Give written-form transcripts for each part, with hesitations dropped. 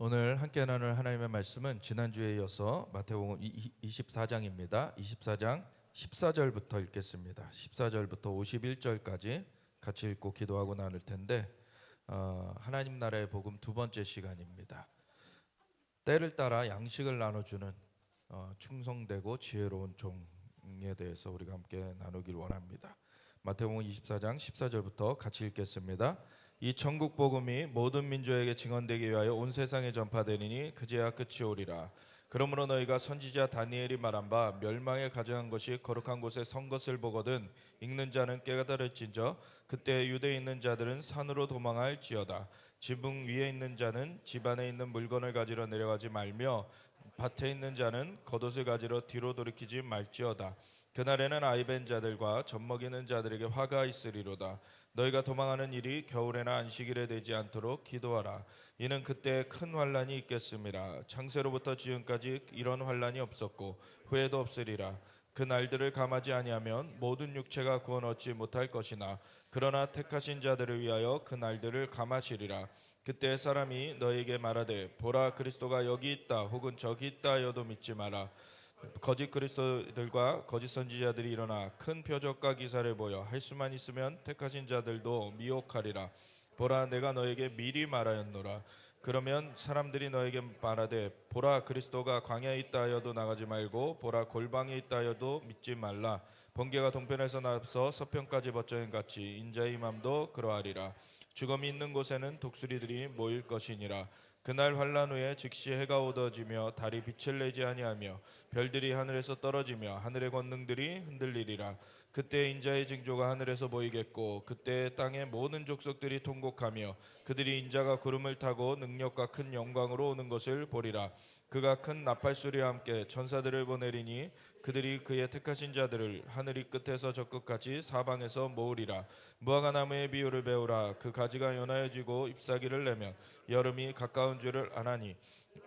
오늘 함께 나눌 하나님의 말씀은 지난주에 이어서 마태복음 24장입니다. 24장 14절부터 읽겠습니다. 14절부터 51절까지 같이 읽고 기도하고 나눌 텐데 하나님 나라의 복음 두 번째 시간입니다. 때를 따라 양식을 나눠주는 충성되고 지혜로운 종에 대해서 우리가 함께 나누길 원합니다. 마태복음 24장 14절부터 같이 읽겠습니다. 이 천국 복음이 모든 민족에게 증언되기 위하여 온 세상에 전파되리니 그제야 끝이 오리라. 그러므로 너희가 선지자 다니엘이 말한 바 멸망에 가증한 것이 거룩한 곳에 선 것을 보거든 읽는 자는 깨달을진저 그때 유대에 있는 자들은 산으로 도망할지어다. 지붕 위에 있는 자는 집 안에 있는 물건을 가지러 내려가지 말며 밭에 있는 자는 겉옷을 가지러 뒤로 돌이키지 말지어다. 그날에는 아이벤 자들과 젖먹이는 자들에게 화가 있으리로다. 너희가 도망하는 일이 겨울에나 안식일에 되지 않도록 기도하라. 이는 그때 큰 환란이 있겠음이라. 창세로부터 지금까지 이런 환란이 없었고 후에도 없으리라. 그 날들을 감하지 아니하면 모든 육체가 구원 얻지 못할 것이나 그러나 택하신 자들을 위하여 그 날들을 감하시리라. 그때 사람이 너희에게 말하되 보라 그리스도가 여기 있다 혹은 저기 있다 하여도 믿지 마라. 거짓 그리스도들과 거짓 선지자들이 일어나 큰 표적과 기사를 보여 할 수만 있으면 택하신 자들도 미혹하리라. 보라 내가 너에게 미리 말하였노라. 그러면 사람들이 너에게 말하되 보라 그리스도가 광야에 있다 하여도 나가지 말고 보라 골방에 있다 하여도 믿지 말라. 번개가 동편에서 나서 서편까지 벗겨진 같이 인자의 맘도 그러하리라. 죽음이 있는 곳에는 독수리들이 모일 것이니라. 그날 환란 후에 즉시 해가 어두워지며 달이 빛을 내지 아니하며 별들이 하늘에서 떨어지며 하늘의 권능들이 흔들리리라. 그때 인자의 징조가 하늘에서 보이겠고 그때 땅의 모든 족속들이 통곡하며 그들이 인자가 구름을 타고 능력과 큰 영광으로 오는 것을 보리라. 그가 큰 나팔 소리와 함께 천사들을 보내리니 그들이 그의 택하신 자들을 하늘이 끝에서 저 끝까지 사방에서 모으리라. 무화과 나무의 비유를 배우라. 그 가지가 연하여지고 잎사귀를 내면 여름이 가까운 줄을 아나니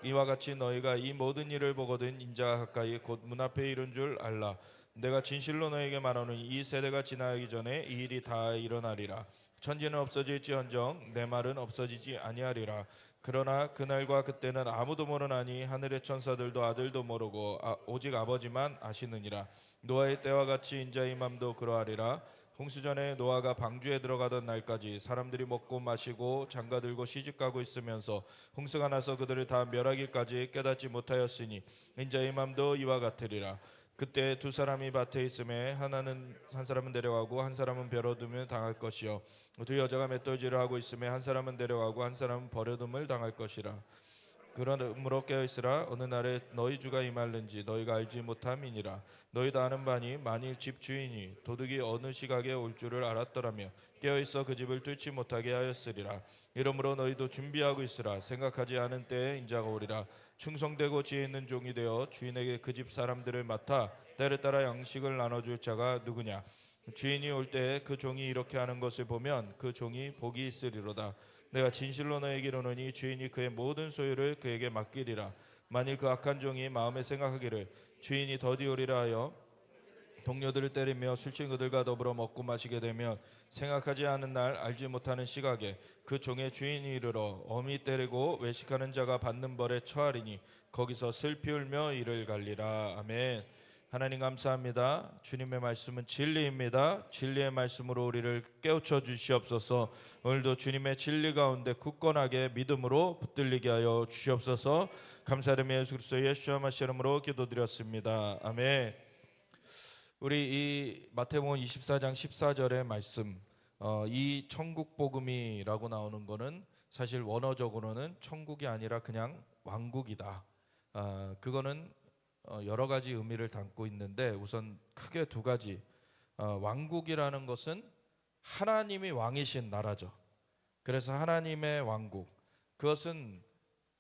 이와 같이 너희가 이 모든 일을 보거든 인자가 가까이 곧 문 앞에 이른 줄 알라. 내가 진실로 너에게 말하노니 이 세대가 지나가기 전에 이 일이 다 일어나리라. 천지는 없어질지언정 내 말은 없어지지 아니하리라. 그러나 그날과 그때는 아무도 모르나니 하늘의 천사들도 아들도 모르고 오직 아버지만 아시느니라. 노아의 때와 같이 인자의 맘도 그러하리라. 홍수전에 노아가 방주에 들어가던 날까지 사람들이 먹고 마시고 장가들고 시집가고 있으면서 홍수가 나서 그들을 다 멸하기까지 깨닫지 못하였으니 인자의 맘도 이와 같으리라. 그때 두 사람이 밭에 있음에 한 사람은 내려가고 한 사람은 버려둠을 당할 것이요 두 여자가 맷돌질을 하고 있음에 한 사람은 데려가고 한 사람은 버려둠을 당할 것이라. 그러므로 깨어있으라. 어느 날에 너희 주가 임할는지 너희가 알지 못함이니라. 너희도 아는 바니 만일 집 주인이 도둑이 어느 시각에 올 줄을 알았더라면 깨어있어 그 집을 뚫지 못하게 하였으리라. 이러므로 너희도 준비하고 있으라. 생각하지 않은 때에 인자가 오리라. 충성되고 지혜 있는 종이 되어 주인에게 그 집 사람들을 맡아 때를 따라 양식을 나눠줄 자가 누구냐. 주인이 올 때에 그 종이 이렇게 하는 것을 보면 그 종이 복이 있으리로다. 내가 진실로 너에게 이르노니 주인이 그의 모든 소유를 그에게 맡기리라. 만일 그 악한 종이 마음에 생각하기를 주인이 더디 오리라 하여 동료들을 때리며 술 취한 그들과 더불어 먹고 마시게 되면 생각하지 않은 날 알지 못하는 시각에 그 종의 주인이 이르러 엄히 때리고 외식하는 자가 받는 벌에 처하리니 거기서 슬피 울며 이를 갈리라. 아멘. 하나님 감사합니다. 주님의 말씀은 진리입니다. 진리의 말씀으로 우리를 깨우쳐 주시옵소서. 오늘도 주님의 진리 가운데 굳건하게 믿음으로 붙들리게 하여 주시옵소서. 감사드리며 예수 그리스도의 예수와 마시 이름으로 기도드렸습니다. 아멘. 우리 이 마태복음 24장 14절의 말씀, 이 천국 복음이라고 나오는 거는 사실 원어적으로는 천국이 아니라 그냥 왕국이다. 그거는 여러 가지 의미를 담고 있는데 우선 크게 두 가지. 왕국이라는 것은 하나님이 왕이신 나라죠. 그래서 하나님의 왕국, 그것은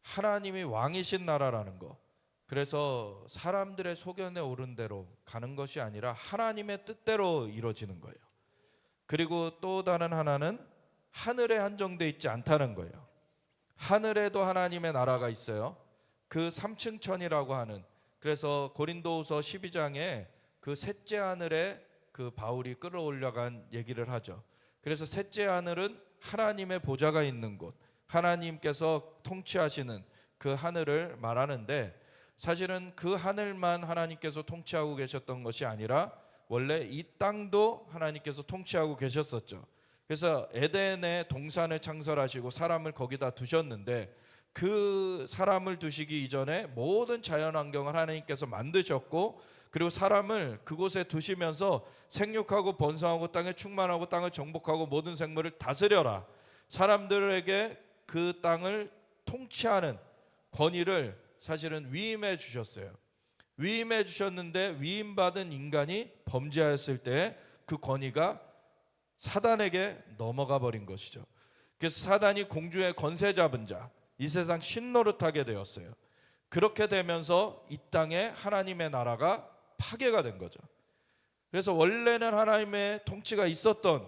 하나님이 왕이신 나라라는 거. 그래서 사람들의 소견에 오른 대로 가는 것이 아니라 하나님의 뜻대로 이루어지는 거예요. 그리고 또 다른 하나는 하늘에 한정되어 있지 않다는 거예요. 하늘에도 하나님의 나라가 있어요. 그 삼층천이라고 하는, 그래서 고린도후서 12장에 그 셋째 하늘에 그 바울이 끌어올려간 얘기를 하죠. 그래서 셋째 하늘은 하나님의 보좌가 있는 곳, 하나님께서 통치하시는 그 하늘을 말하는데, 사실은 그 하늘만 하나님께서 통치하고 계셨던 것이 아니라 원래 이 땅도 하나님께서 통치하고 계셨었죠. 그래서 에덴의 동산을 창설하시고 사람을 거기다 두셨는데, 그 사람을 두시기 이전에 모든 자연환경을 하나님께서 만드셨고, 그리고 사람을 그곳에 두시면서 생육하고 번성하고 땅에 충만하고 땅을 정복하고 모든 생물을 다스려라, 사람들에게 그 땅을 통치하는 권위를 사실은 위임해 주셨어요. 위임해 주셨는데, 위임받은 인간이 범죄하였을 때 그 권위가 사단에게 넘어가 버린 것이죠. 그래서 사단이 공중의 권세 잡은 자, 이 세상 신노릇하게 되었어요. 그렇게 되면서 이 땅에 하나님의 나라가 파괴가 된 거죠. 그래서 원래는 하나님의 통치가 있었던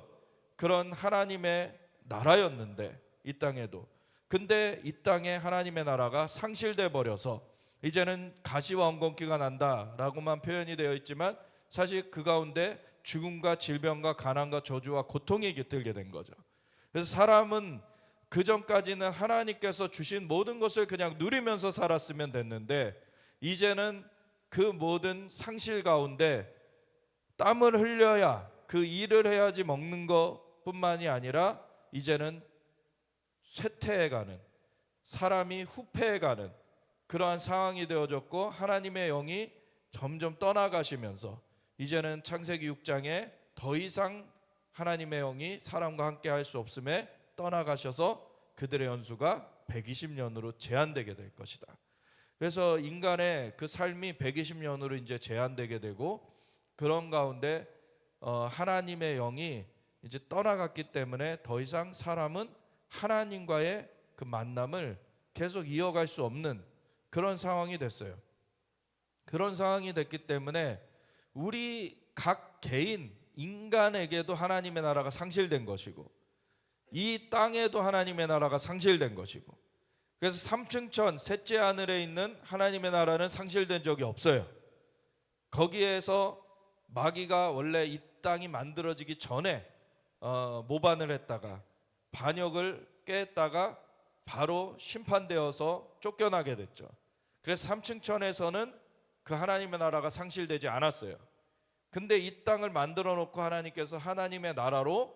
그런 하나님의 나라였는데, 이 땅에도, 근데 이 땅에 하나님의 나라가 상실돼 버려서 이제는 가시와 엉겅퀴가 난다라고만 표현이 되어 있지만, 사실 그 가운데 죽음과 질병과 가난과 저주와 고통이 깃들게 된 거죠. 그래서 사람은 그 전까지는 하나님께서 주신 모든 것을 그냥 누리면서 살았으면 됐는데, 이제는 그 모든 상실 가운데 땀을 흘려야, 그 일을 해야지 먹는 것뿐만이 아니라 이제는 쇠퇴해가는, 사람이 후패해가는 그러한 상황이 되어졌고, 하나님의 영이 점점 떠나가시면서 이제는 창세기 6장에 더 이상 하나님의 영이 사람과 함께 할 수 없음에 떠나가셔서 그들의 연수가 120년으로 제한되게 될 것이다. 그래서 인간의 그 삶이 120년으로 이제 제한되게 되고, 그런 가운데 하나님의 영이 이제 떠나갔기 때문에 더 이상 사람은 하나님과의 그 만남을 계속 이어갈 수 없는 그런 상황이 됐어요. 그런 상황이 됐기 때문에 우리 각 개인 인간에게도 하나님의 나라가 상실된 것이고, 이 땅에도 하나님의 나라가 상실된 것이고, 그래서 3층 천 셋째 하늘에 있는 하나님의 나라는 상실된 적이 없어요. 거기에서 마귀가 원래 이 땅이 만들어지기 전에 모반을 했다가 반역을 깼다가 바로 심판되어서 쫓겨나게 됐죠. 그래서 3층 천에서는 그 하나님의 나라가 상실되지 않았어요. 근데 이 땅을 만들어 놓고 하나님께서 하나님의 나라로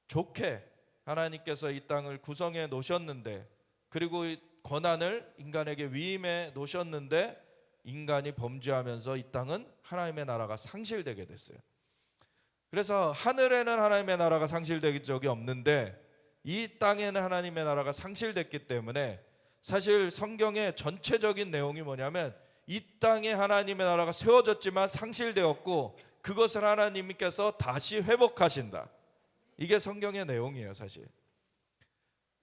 좋게 하나님께서 이 땅을 구성해 놓으셨는데, 그리고 이 권한을 인간에게 위임해 놓으셨는데, 인간이 범죄하면서 이 땅은 하나님의 나라가 상실되게 됐어요. 그래서 하늘에는 하나님의 나라가 상실된 적이 없는데, 이 땅에는 하나님의 나라가 상실됐기 때문에, 사실 성경의 전체적인 내용이 뭐냐면, 이 땅에 하나님의 나라가 세워졌지만 상실되었고, 그것을 하나님께서 다시 회복하신다. 이게 성경의 내용이에요, 사실.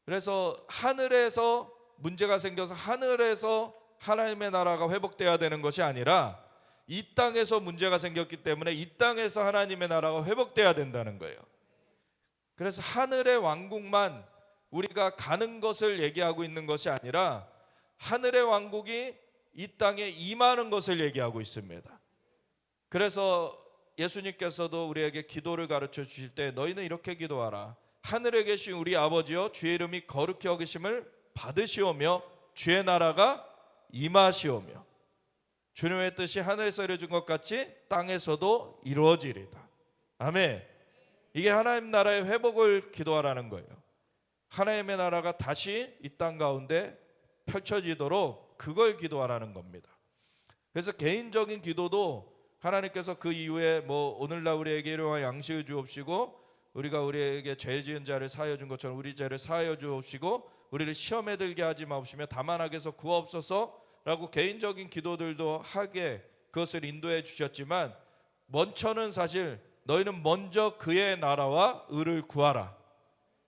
그래서 하늘에서 문제가 생겨서 하늘에서 하나님의 나라가 회복돼야 되는 것이 아니라, 이 땅에서 문제가 생겼기 때문에 이 땅에서 하나님의 나라가 회복돼야 된다는 거예요. 그래서 하늘의 왕국만 우리가 가는 것을 얘기하고 있는 것이 아니라, 하늘의 왕국이 이 땅에 임하는 것을 얘기하고 있습니다. 그래서 예수님께서도 우리에게 기도를 가르쳐 주실 때, 너희는 이렇게 기도하라. 하늘에 계신 우리 아버지여, 주의 이름이 거룩히 여기심을 받으시오며 주의 나라가 임하시오며, 주님의 뜻이 하늘에서 이루어진 것 같이 땅에서도 이루어지리다. 아멘. 이게 하나님 나라의 회복을 기도하라는 거예요. 하나님의 나라가 다시 이 땅 가운데 펼쳐지도록 그걸 기도하라는 겁니다. 그래서 개인적인 기도도 하나님께서 그 이후에 오늘날 우리에게 일용할 양식을 주옵시고, 우리가 우리에게 죄 지은 자를 사하여 준 것처럼 우리 죄를 사하여 주옵시고, 우리를 시험에 들게 하지 마옵시며 다만 악에서 구하옵소서라고 개인적인 기도들도 하게 그것을 인도해 주셨지만, 먼저는 사실 너희는 먼저 그의 나라와 의를 구하라.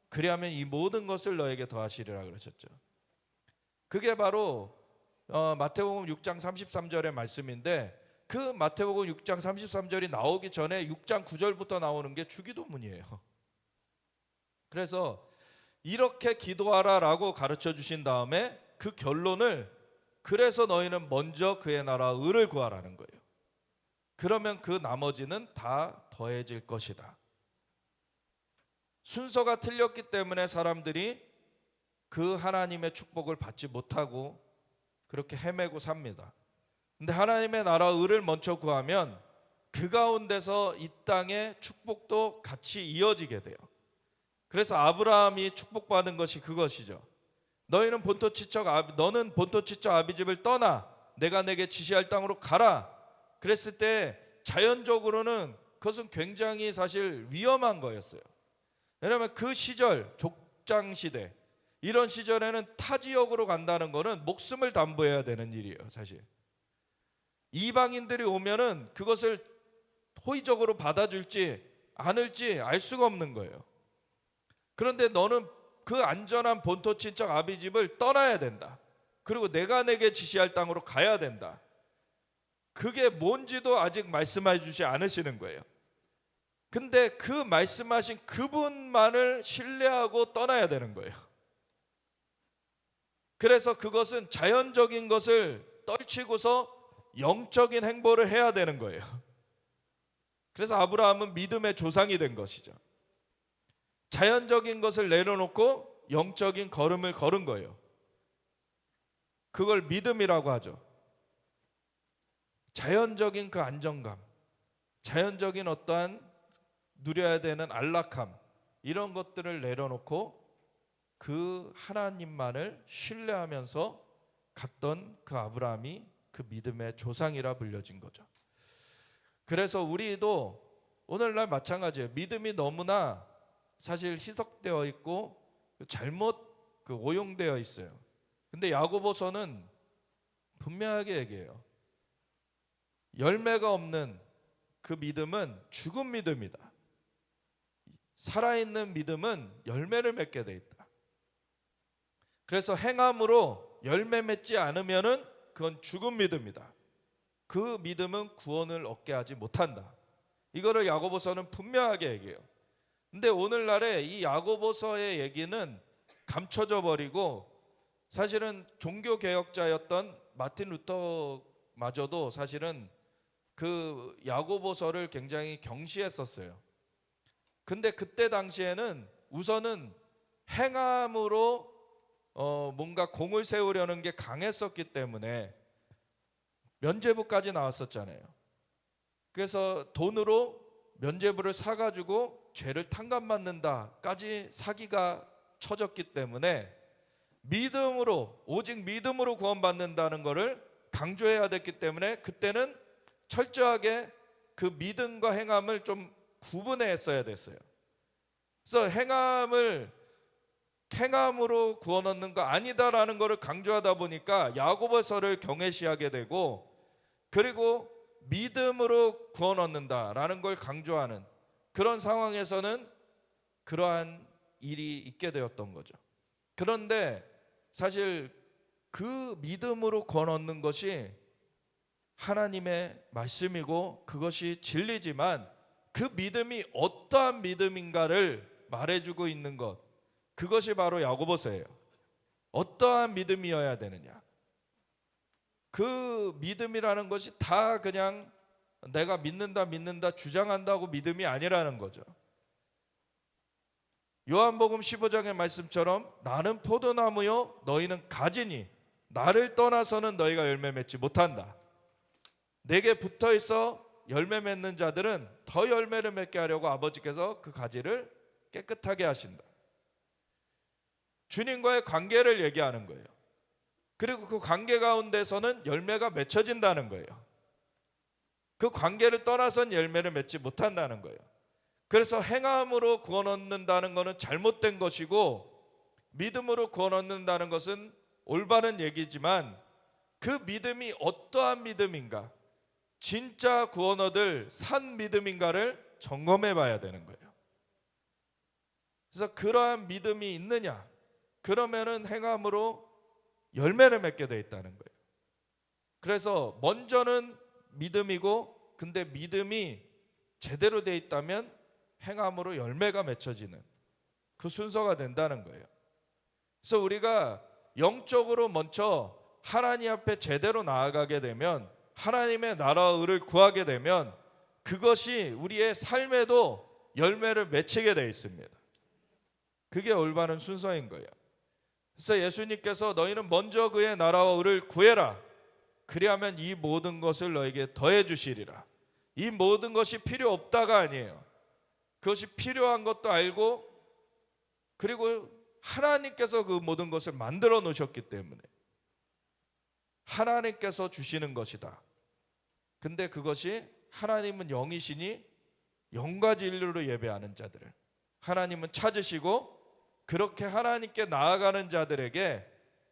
그리하면 이 모든 것을 너에게 더하시리라 그러셨죠. 그게 바로 마태복음 6장 33절의 말씀인데, 그 마태복음 6장 33절이 나오기 전에 6장 9절부터 나오는 게 주기도문이에요. 그래서 이렇게 기도하라라고 가르쳐 주신 다음에 그 결론을, 그래서 너희는 먼저 그의 나라와 의를 구하라는 거예요. 그러면 그 나머지는 다 더해질 것이다. 순서가 틀렸기 때문에 사람들이 그 하나님의 축복을 받지 못하고 그렇게 헤매고 삽니다. 근데 하나님의 나라 의를 먼저 구하면 그 가운데서 이 땅의 축복도 같이 이어지게 돼요. 그래서 아브라함이 축복받은 것이 그것이죠. 너는 본토지쪽 아비집을 떠나 내가 내게 지시할 땅으로 가라. 그랬을 때 자연적으로는 그것은 굉장히 사실 위험한 거였어요. 왜냐하면 그 시절 족장시대 이런 시절에는 타 지역으로 간다는 거는 목숨을 담보해야 되는 일이에요. 사실 이방인들이 오면은 그것을 호의적으로 받아줄지 않을지 알 수가 없는 거예요. 그런데 너는 그 안전한 본토 친척 아비집을 떠나야 된다. 그리고 내가 내게 지시할 땅으로 가야 된다. 그게 뭔지도 아직 말씀해 주지 않으시는 거예요. 근데 그 말씀하신 그분만을 신뢰하고 떠나야 되는 거예요. 그래서 그것은 자연적인 것을 떨치고서 영적인 행보를 해야 되는 거예요. 그래서 아브라함은 믿음의 조상이 된 것이죠. 자연적인 것을 내려놓고 영적인 걸음을 걸은 거예요. 그걸 믿음이라고 하죠. 자연적인 그 안정감, 자연적인 어떠한 누려야 되는 안락함, 이런 것들을 내려놓고 그 하나님만을 신뢰하면서 갔던 그 아브라함이 그 믿음의 조상이라 불려진 거죠. 그래서 우리도 오늘날 마찬가지예요. 믿음이 너무나 사실 희석되어 있고 잘못 오용되어 있어요. 근데 야고보서는 분명하게 얘기해요. 열매가 없는 그 믿음은 죽은 믿음이다. 살아있는 믿음은 열매를 맺게 돼 있다. 그래서 행함으로 열매 맺지 않으면은 그건 죽은 믿음이다. 그 믿음은 구원을 얻게 하지 못한다. 이거를 야고보서는 분명하게 얘기해요. 근데 오늘날에 이 야고보서의 얘기는 감춰져 버리고 사실은 종교 개혁자였던 마틴 루터마저도 사실은 그 야고보서를 굉장히 경시했었어요. 근데 그때 당시에는 우선은 행함으로 뭔가 공을 세우려는 게 강했었기 때문에 면죄부까지 나왔었잖아요. 그래서 돈으로 면죄부를 사가지고 죄를 탕감받는다까지 사기가 쳐졌기 때문에 믿음으로, 오직 믿음으로 구원받는다는 것을 강조해야 됐기 때문에 그때는 철저하게 그 믿음과 행함을 좀 구분했어야 됐어요. 그래서 행함으로 구원 얻는 거 아니다라는 것을 강조하다 보니까 야고보서를 경외시하게 되고, 그리고 믿음으로 구원 얻는다라는 걸 강조하는 그런 상황에서는 그러한 일이 있게 되었던 거죠. 그런데 사실 그 믿음으로 구원 얻는 것이 하나님의 말씀이고 그것이 진리지만 그 믿음이 어떠한 믿음인가를 말해주고 있는 것, 그것이 바로 야고보서예요. 어떠한 믿음이어야 되느냐. 그 믿음이라는 것이 다 그냥 내가 믿는다 주장한다고 믿음이 아니라는 거죠. 요한복음 15장의 말씀처럼 나는 포도나무요 너희는 가지니 나를 떠나서는 너희가 열매 맺지 못한다. 내게 붙어있어 열매 맺는 자들은 더 열매를 맺게 하려고 아버지께서 그 가지를 깨끗하게 하신다. 주님과의 관계를 얘기하는 거예요. 그리고 그 관계 가운데서는 열매가 맺혀진다는 거예요. 그 관계를 떠나선 열매를 맺지 못한다는 거예요. 그래서 행함으로 구원 얻는다는 것은 잘못된 것이고 믿음으로 구원 얻는다는 것은 올바른 얘기지만 그 믿음이 어떠한 믿음인가, 진짜 구원 얻을 산 믿음인가를 점검해 봐야 되는 거예요. 그래서 그러한 믿음이 있느냐, 그러면은 행함으로 열매를 맺게 돼 있다는 거예요. 그래서 먼저는 믿음이고, 근데 믿음이 제대로 돼 있다면 행함으로 열매가 맺혀지는 그 순서가 된다는 거예요. 그래서 우리가 영적으로 먼저 하나님 앞에 제대로 나아가게 되면, 하나님의 나라의 의를 구하게 되면 그것이 우리의 삶에도 열매를 맺히게 되어 있습니다. 그게 올바른 순서인 거예요. 그래서 예수님께서 너희는 먼저 그의 나라와 의를 구해라. 그리하면 이 모든 것을 너에게 더해 주시리라. 이 모든 것이 필요 없다가 아니에요. 그것이 필요한 것도 알고, 그리고 하나님께서 그 모든 것을 만들어 놓으셨기 때문에 하나님께서 주시는 것이다. 근데 그것이 하나님은 영이시니 영과 진리로 예배하는 자들을 하나님은 찾으시고, 그렇게 하나님께 나아가는 자들에게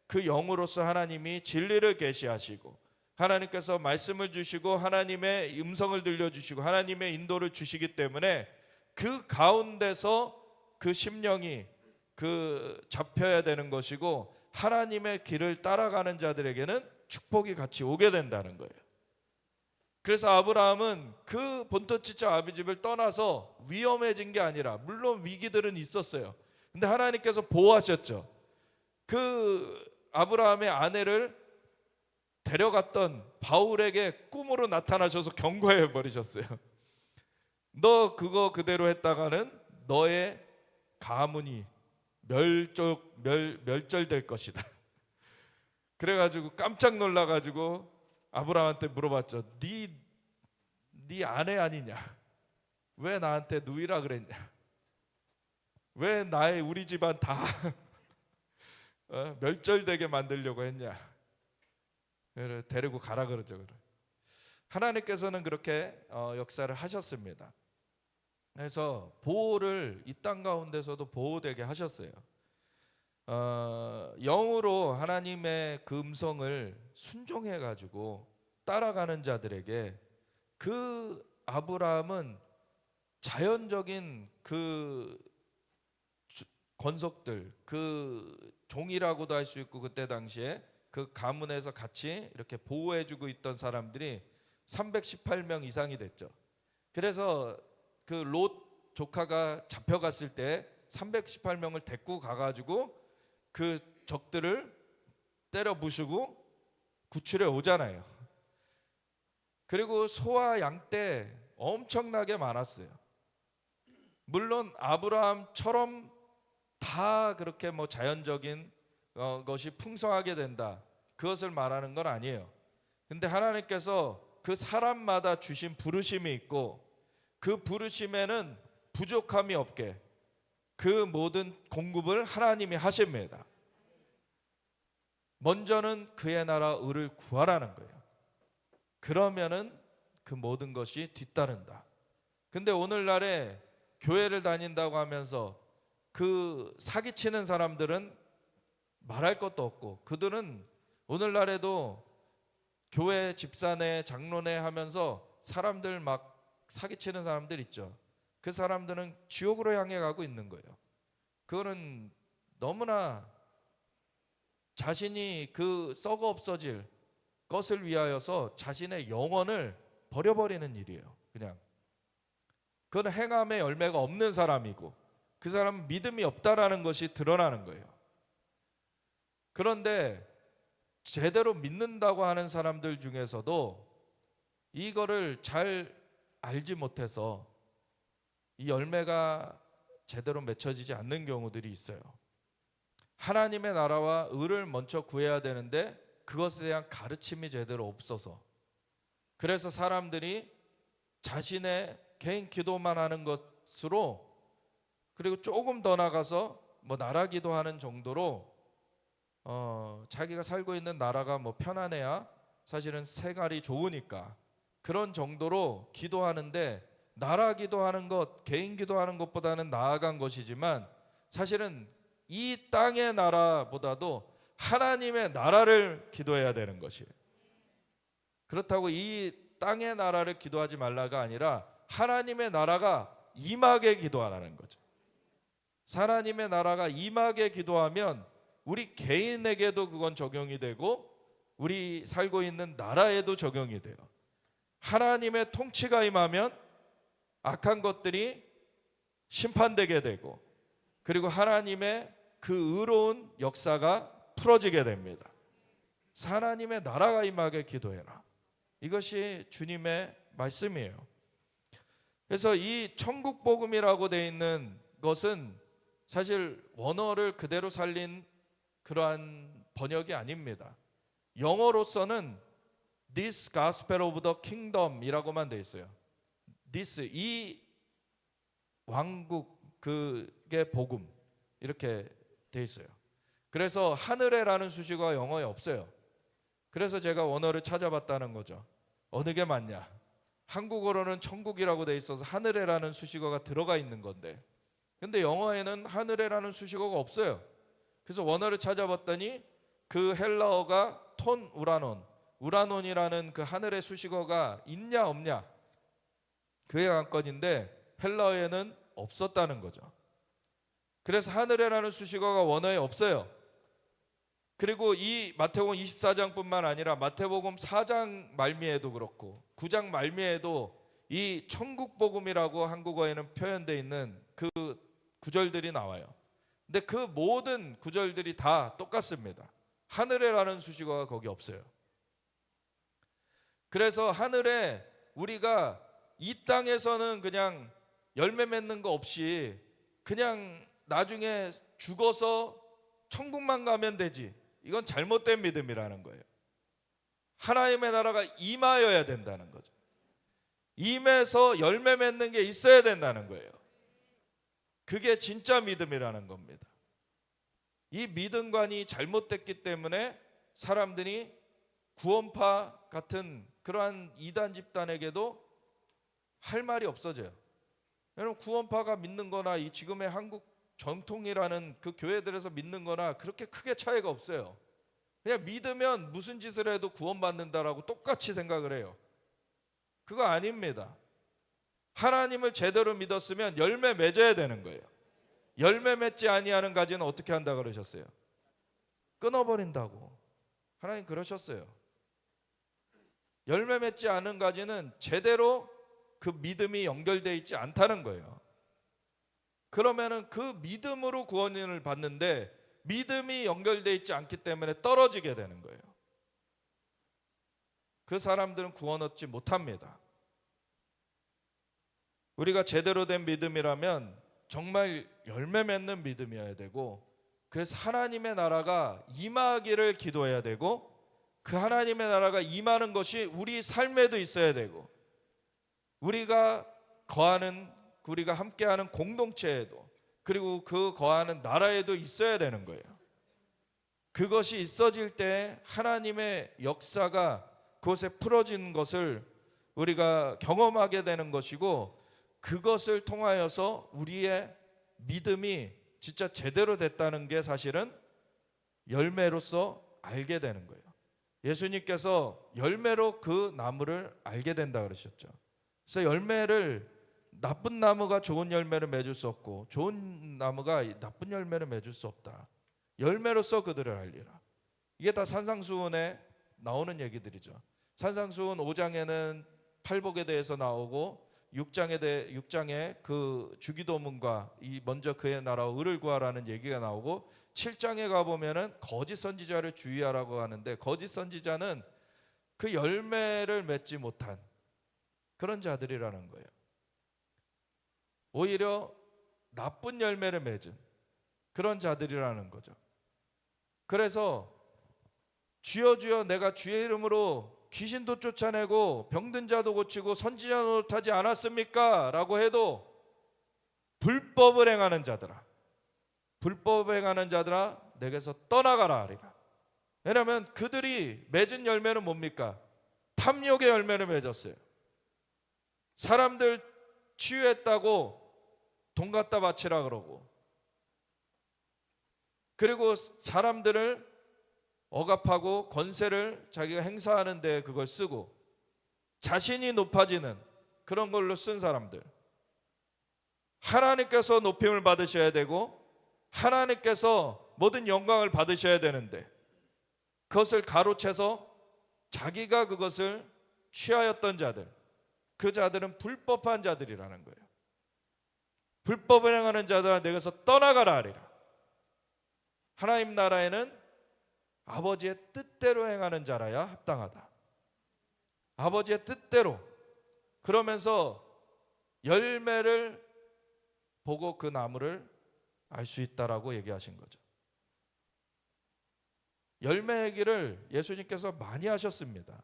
그 영으로서 하나님이 진리를 계시하시고, 하나님께서 말씀을 주시고 하나님의 음성을 들려주시고 하나님의 인도를 주시기 때문에 그 가운데서 그 심령이 잡혀야 되는 것이고, 하나님의 길을 따라가는 자들에게는 축복이 같이 오게 된다는 거예요. 그래서 아브라함은 그 본토지처 아비집을 떠나서 위험해진 게 아니라, 물론 위기들은 있었어요. 근데 하나님께서 보호하셨죠. 그 아브라함의 아내를 데려갔던 바울에게 꿈으로 나타나셔서 경고해 버리셨어요. 너 그거 그대로 했다가는 너의 가문이 멸절될 것이다. 그래가지고 깜짝 놀라가지고 아브라함한테 물어봤죠. 네 아내 아니냐? 왜 나한테 누이라 그랬냐? 왜 우리 집안 다 멸절되게 만들려고 했냐? 데리고 가라 그러죠. 하나님께서는 그렇게 역사를 하셨습니다. 그래서 보호를 이 땅 가운데서도 보호되게 하셨어요. 영으로 하나님의 그 음성을 순종해 가지고 따라가는 자들에게 그 아브라함은 자연적인 그 권속들, 그 종이라고도 할 수 있고, 그때 당시에 그 가문에서 같이 이렇게 보호해주고 있던 사람들이 318명 이상이 됐죠. 그래서 그 롯 조카가 잡혀갔을 때 318명을 데리고 가가지고 그 적들을 때려 부수고 구출해 오잖아요. 그리고 소와 양떼 엄청나게 많았어요. 물론 아브라함처럼 다 그렇게 뭐 자연적인 것이 풍성하게 된다, 그것을 말하는 건 아니에요. 근데 하나님께서 그 사람마다 주신 부르심이 있고, 그 부르심에는 부족함이 없게 그 모든 공급을 하나님이 하십니다. 먼저는 그의 나라 의를 구하라는 거예요. 그러면은 그 모든 것이 뒤따른다. 근데 오늘날에 교회를 다닌다고 하면서 그 사기치는 사람들은 말할 것도 없고, 그들은 오늘날에도 교회 집사네 장로네 하면서 사람들 막 사기치는 사람들 있죠. 그 사람들은 지옥으로 향해 가고 있는 거예요. 그거는 너무나 자신이 그 썩어 없어질 것을 위하여서 자신의 영혼을 버려버리는 일이에요. 그냥 그건 행함의 열매가 없는 사람이고, 그 사람은 믿음이 없다라는 것이 드러나는 거예요. 그런데 제대로 믿는다고 하는 사람들 중에서도 이거를 잘 알지 못해서 이 열매가 제대로 맺혀지지 않는 경우들이 있어요. 하나님의 나라와 의를 먼저 구해야 되는데 그것에 대한 가르침이 제대로 없어서, 그래서 사람들이 자신의 개인 기도만 하는 것으로, 그리고 조금 더 나가서 뭐 나라 기도하는 정도로 자기가 살고 있는 나라가 뭐 편안해야 사실은 생활이 좋으니까 그런 정도로 기도하는데, 나라 기도하는 것, 개인 기도하는 것보다는 나아간 것이지만 사실은 이 땅의 나라보다도 하나님의 나라를 기도해야 되는 것이에요. 그렇다고 이 땅의 나라를 기도하지 말라가 아니라 하나님의 나라가 임하게 기도하라는 거죠. 하나님의 나라가 임하게 기도하면 우리 개인에게도 그건 적용이 되고 우리 살고 있는 나라에도 적용이 돼요. 하나님의 통치가 임하면 악한 것들이 심판되게 되고, 그리고 하나님의 그 의로운 역사가 풀어지게 됩니다. 하나님의 나라가 임하게 기도해라. 이것이 주님의 말씀이에요. 그래서 이 천국 복음이라고 되어 있는 것은 사실 원어를 그대로 살린 그러한 번역이 아닙니다. 영어로서는 This Gospel of the Kingdom이라고만 돼 있어요. This, 이 왕국, 그게 복음, 이렇게 돼 있어요. 그래서 하늘에라는 수식어가 영어에 없어요. 그래서 제가 원어를 찾아봤다는 거죠. 어느 게 맞냐? 한국어로는 천국이라고 돼 있어서 하늘에라는 수식어가 들어가 있는 건데, 근데 영어에는 하늘에라는 수식어가 없어요. 그래서 원어를 찾아봤더니 그 헬라어가 톤 우라논, 우라논이라는 그 하늘의 수식어가 있냐 없냐, 그의 관건인데 헬라어에는 없었다는 거죠. 그래서 하늘에라는 수식어가 원어에 없어요. 그리고 이 마태복음 24장뿐만 아니라 마태복음 4장 말미에도 그렇고 9장 말미에도 이 천국복음이라고 한국어에는 표현되어 있는 그 구절들이 나와요. 근데 그 모든 구절들이 다 똑같습니다. 하늘에라는 수식어가 거기 없어요. 그래서 하늘에 우리가 이 땅에서는 그냥 열매 맺는 거 없이 그냥 나중에 죽어서 천국만 가면 되지, 이건 잘못된 믿음이라는 거예요. 하나님의 나라가 임하여야 된다는 거죠. 임해서 열매 맺는 게 있어야 된다는 거예요. 그게 진짜 믿음이라는 겁니다. 이 믿음관이 잘못됐기 때문에 사람들이 구원파 같은 그러한 이단 집단에게도 할 말이 없어져요. 여러분, 구원파가 믿는 거나 이 지금의 한국 정통이라는 그 교회들에서 믿는 거나 그렇게 크게 차이가 없어요. 그냥 믿으면 무슨 짓을 해도 구원받는다라고 똑같이 생각을 해요. 그거 아닙니다. 하나님을 제대로 믿었으면 열매 맺어야 되는 거예요. 열매 맺지 아니하는 가지는 어떻게 한다 그러셨어요? 끊어버린다고. 하나님 그러셨어요. 열매 맺지 않은 가지는 제대로 그 믿음이 연결되어 있지 않다는 거예요. 그러면은 그 믿음으로 구원을 받는데 믿음이 연결되어 있지 않기 때문에 떨어지게 되는 거예요. 그 사람들은 구원 얻지 못합니다. 우리가 제대로 된 믿음이라면 정말 열매 맺는 믿음이어야 되고, 그래서 하나님의 나라가 임하기를 기도해야 되고, 그 하나님의 나라가 임하는 것이 우리 삶에도 있어야 되고, 우리가 거하는, 우리가 함께하는 공동체에도, 그리고 그 거하는 나라에도 있어야 되는 거예요. 그것이 있어질 때 하나님의 역사가 그곳에 풀어진 것을 우리가 경험하게 되는 것이고, 그것을 통하여서 우리의 믿음이 진짜 제대로 됐다는 게 사실은 열매로서 알게 되는 거예요. 예수님께서 열매로 그 나무를 알게 된다 그러셨죠. 그래서 열매를, 나쁜 나무가 좋은 열매를 맺을 수 없고 좋은 나무가 나쁜 열매를 맺을 수 없다. 열매로서 그들을 알리라. 이게 다 산상수훈에 나오는 얘기들이죠. 산상수훈 5장에는 팔복에 대해서 나오고 6장에 그 주기도문과 이 먼저 그의 나라와 의를 구하라는 얘기가 나오고, 7장에 가보면은 거짓 선지자를 주의하라고 하는데, 거짓 선지자는 그 열매를 맺지 못한 그런 자들이라는 거예요. 오히려 나쁜 열매를 맺은 그런 자들이라는 거죠. 그래서 주여 주여 내가 주의 이름으로 귀신도 쫓아내고 병든 자도 고치고 선지자 노릇하지 않았습니까? 라고 해도 불법을 행하는 자들아, 불법을 행하는 자들아 내게서 떠나가라 하리라. 왜냐하면 그들이 맺은 열매는 뭡니까? 탐욕의 열매를 맺었어요. 사람들 치유했다고 돈 갖다 바치라 그러고, 그리고 사람들을 억압하고 권세를 자기가 행사하는데 그걸 쓰고, 자신이 높아지는 그런 걸로 쓴 사람들, 하나님께서 높임을 받으셔야 되고 하나님께서 모든 영광을 받으셔야 되는데 그것을 가로채서 자기가 그것을 취하였던 자들, 그 자들은 불법한 자들이라는 거예요. 불법을 행하는 자들아 내게서 떠나가라 하리라. 하나님 나라에는 아버지의 뜻대로 행하는 자라야 합당하다. 아버지의 뜻대로. 그러면서 열매를 보고 그 나무를 알 수 있다라고 얘기하신 거죠. 열매 얘기를 예수님께서 많이 하셨습니다.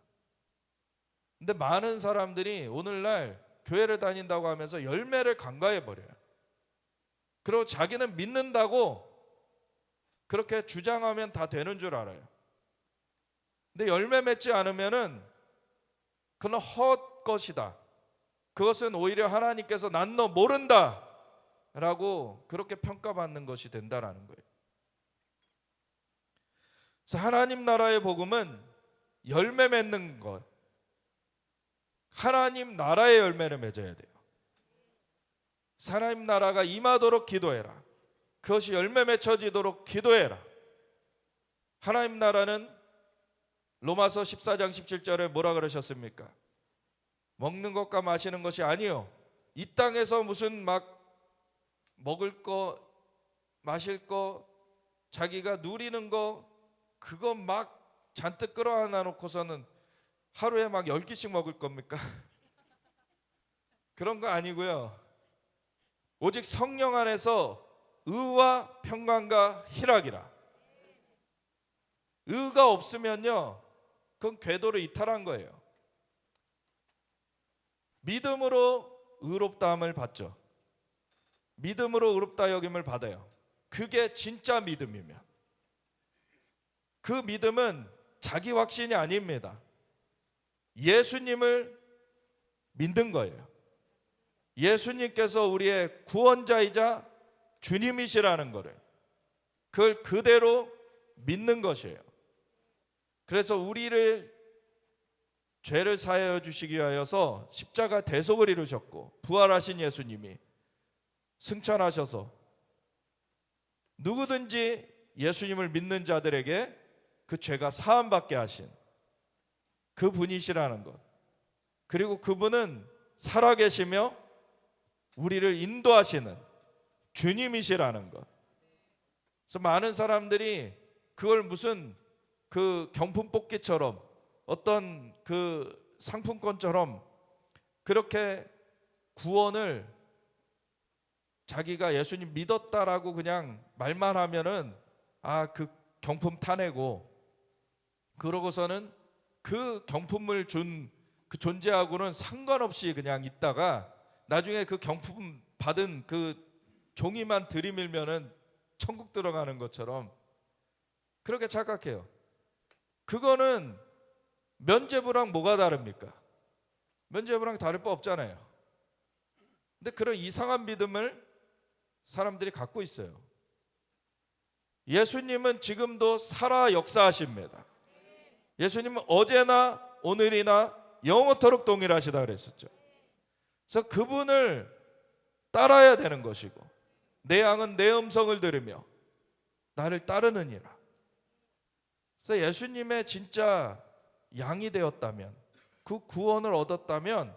근데 많은 사람들이 오늘날 교회를 다닌다고 하면서 열매를 간과해 버려요. 그리고 자기는 믿는다고 그렇게 주장하면 다 되는 줄 알아요. 근데 열매 맺지 않으면은 그건 헛것이다. 그것은 오히려 하나님께서 난 너 모른다 라고 그렇게 평가받는 것이 된다라는 거예요. 그래서 하나님 나라의 복음은 열매 맺는 것, 하나님 나라의 열매를 맺어야 돼요. 하나님 나라가 임하도록 기도해라. 그것이 열매 맺혀지도록 기도해라. 하나님 나라는 로마서 14장 17절에 뭐라 그러셨습니까? 먹는 것과 마시는 것이 아니요, 이 땅에서 무슨 막 먹을 거 마실 거 자기가 누리는 거 그거 막 잔뜩 끌어안아 놓고서는 하루에 막 10끼씩 먹을 겁니까? 그런 거 아니고요. 오직 성령 안에서 의와 평강과 희락이라. 의가 없으면요, 그건 궤도를 이탈한 거예요. 믿음으로 의롭다함을 받죠. 믿음으로 의롭다 여김을 받아요. 그게 진짜 믿음이면. 그 믿음은 자기 확신이 아닙니다. 예수님을 믿는 거예요. 예수님께서 우리의 구원자이자 주님이시라는 것을, 그걸 그대로 믿는 것이에요. 그래서 우리를 죄를 사하여 주시기 위하여서 십자가 대속을 이루셨고, 부활하신 예수님이 승천하셔서 누구든지 예수님을 믿는 자들에게 그 죄가 사함받게 하신 그 분이시라는 것, 그리고 그분은 살아계시며 우리를 인도하시는 주님이시라는 것. 그래서 많은 사람들이 그걸 무슨 그 경품 뽑기처럼, 어떤 그 상품권처럼 그렇게 구원을 자기가 예수님 믿었다라고 그냥 말만 하면은 그 경품 타내고, 그러고서는 그 경품을 준 그 존재하고는 상관없이 그냥 있다가 나중에 그 경품 받은 그 종이만 들이밀면은 천국 들어가는 것처럼 그렇게 착각해요. 그거는 면죄부랑 뭐가 다릅니까? 면죄부랑 다를 바 없잖아요. 근데 그런 이상한 믿음을 사람들이 갖고 있어요. 예수님은 지금도 살아 역사하십니다. 예수님은 어제나 오늘이나 영원토록 동일하시다 그랬었죠. 그래서 그분을 따라야 되는 것이고, 내 양은 내 음성을 들으며 나를 따르느니라. 그래서 예수님의 진짜 양이 되었다면, 그 구원을 얻었다면